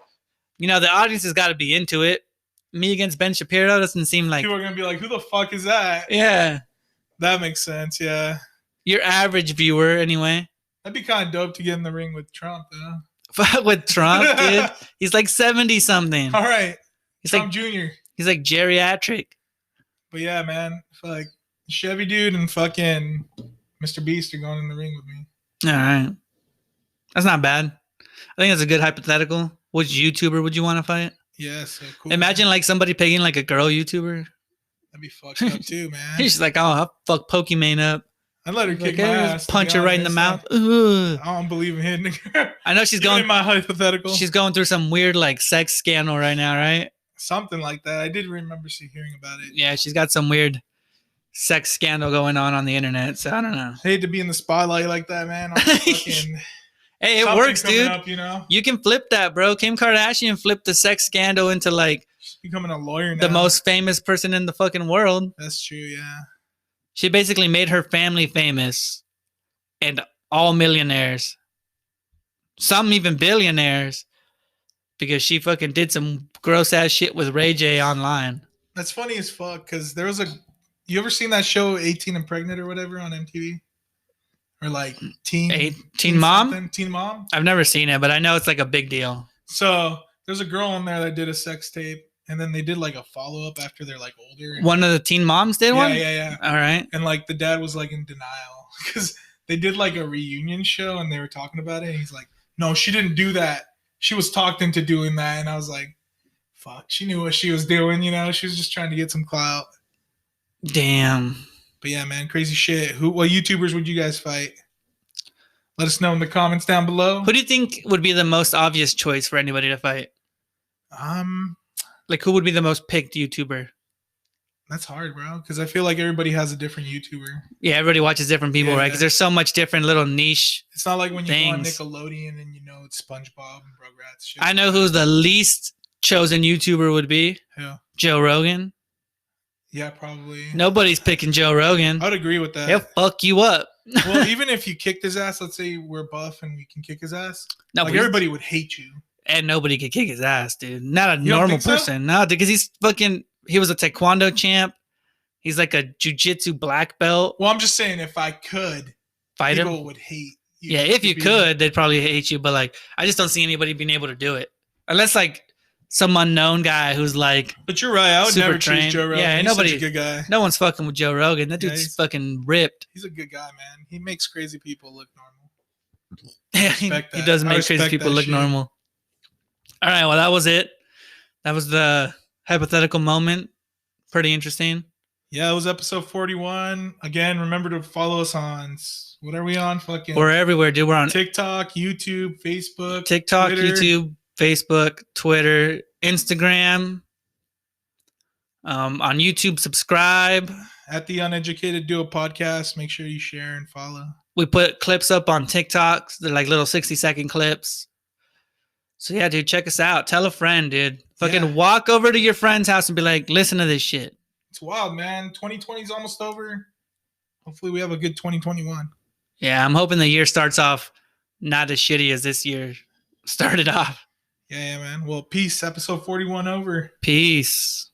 the audience has got to be into it. Me against Ben Shapiro doesn't seem like. People are gonna be like, "Who the fuck is that?" Yeah, that makes sense. Yeah, your average viewer, anyway. That'd be kind of dope to get in the ring with Trump, though. Fuck with Trump, dude. He's like 70 something. All right, he's Trump like Jr. He's like geriatric. But yeah, man, like Chevy Dude and fucking Mr. Beast are going in the ring with me. All right, that's not bad. I think that's a good hypothetical. Which YouTuber would you want to fight? Yeah, so cool. Imagine like somebody picking like a girl YouTuber. That'd be fucked up too, man. He's like, oh, I'll fuck Pokimane up. I'd let her kick like, my ass. Punch her right in the mouth. I don't believe in hitting her. I know she's going in my hypothetical. She's going through some weird like sex scandal right now, right? Something like that. I did remember hearing about it. Yeah, she's got some weird sex scandal going on the internet. So I don't know. I hate to be in the spotlight like that, man. I'm fucking. Hey, it works, dude. Up, You can flip that, bro. Kim Kardashian flipped the sex scandal into like she's becoming a lawyer now. The most famous person in the fucking world. That's true, yeah. She basically made her family famous and all millionaires. Some even billionaires. Because she fucking did some gross ass shit with Ray J online. That's funny as fuck because there was you ever seen that show 18 and Pregnant or whatever on MTV? Or like Teen Mom? Teen Mom? I've never seen it, but I know it's like a big deal. So there's a girl on there that did a sex tape, and then they did like a follow-up after they're like older. One of the Teen Moms did one? Yeah. All right. And like the dad was like in denial because they did like a reunion show and they were talking about it. And he's like, no, she didn't do that. She was talked into doing that. And I was like, fuck, she knew what she was doing, She was just trying to get some clout. Damn. But yeah, man, crazy shit. What YouTubers would you guys fight? Let us know in the comments down below. Who do you think would be the most obvious choice for anybody to fight? Like who would be the most picked YouTuber? That's hard, bro. Because I feel like everybody has a different YouTuber. Yeah, everybody watches different people, right? Because there's so much different little niche. It's not like when you things. go on Nickelodeon and it's SpongeBob and Rugrats. Shit. I know who the least chosen YouTuber would be. Yeah. Joe Rogan. Yeah, probably. Nobody's picking Joe Rogan. I would agree with that. He'll fuck you up. Well, even if you kicked his ass, let's say we're buff and we can kick his ass, No, like but everybody would hate you. and nobody could kick his ass, dude. Not a You don't normal think so? person. No, because he's fucking. He was a taekwondo champ. He's like a jujitsu black belt. Well, I'm just saying, if I could, Fight people him. would hate you. Yeah, if you It'd be- could, they'd probably hate you. But like, I just don't see anybody being able to do it, unless like some unknown guy who's like, But you're right. I would super never choose trained. Joe Rogan. Yeah, He's nobody- such a good guy. no one's fucking with Joe Rogan. That Yeah, dude's he's- fucking ripped. He's a good guy, man. He makes crazy people look normal. Yeah, he respect that. does I make crazy respect people that look shit. normal. All right, well, that was it. That was the hypothetical moment. Pretty interesting. Yeah, it was episode 41. Again, remember to follow us on what are we on? Fucking We're everywhere, dude. We're on TikTok, YouTube, Facebook, TikTok, Twitter. YouTube, Facebook, Twitter, Instagram. On YouTube, subscribe. At the Uneducated Duo Podcast. Make sure you share and follow. We put clips up on TikToks. They're like little 60-second clips. So yeah, dude, check us out. Tell a friend, dude. Fucking Yeah. walk over to your friend's house and be like, listen to this shit. It's wild, man. 2020 is almost over. Hopefully, we have a good 2021. Yeah, I'm hoping the year starts off not as shitty as this year started off. Yeah, man. Well, peace. Episode 41 over. Peace.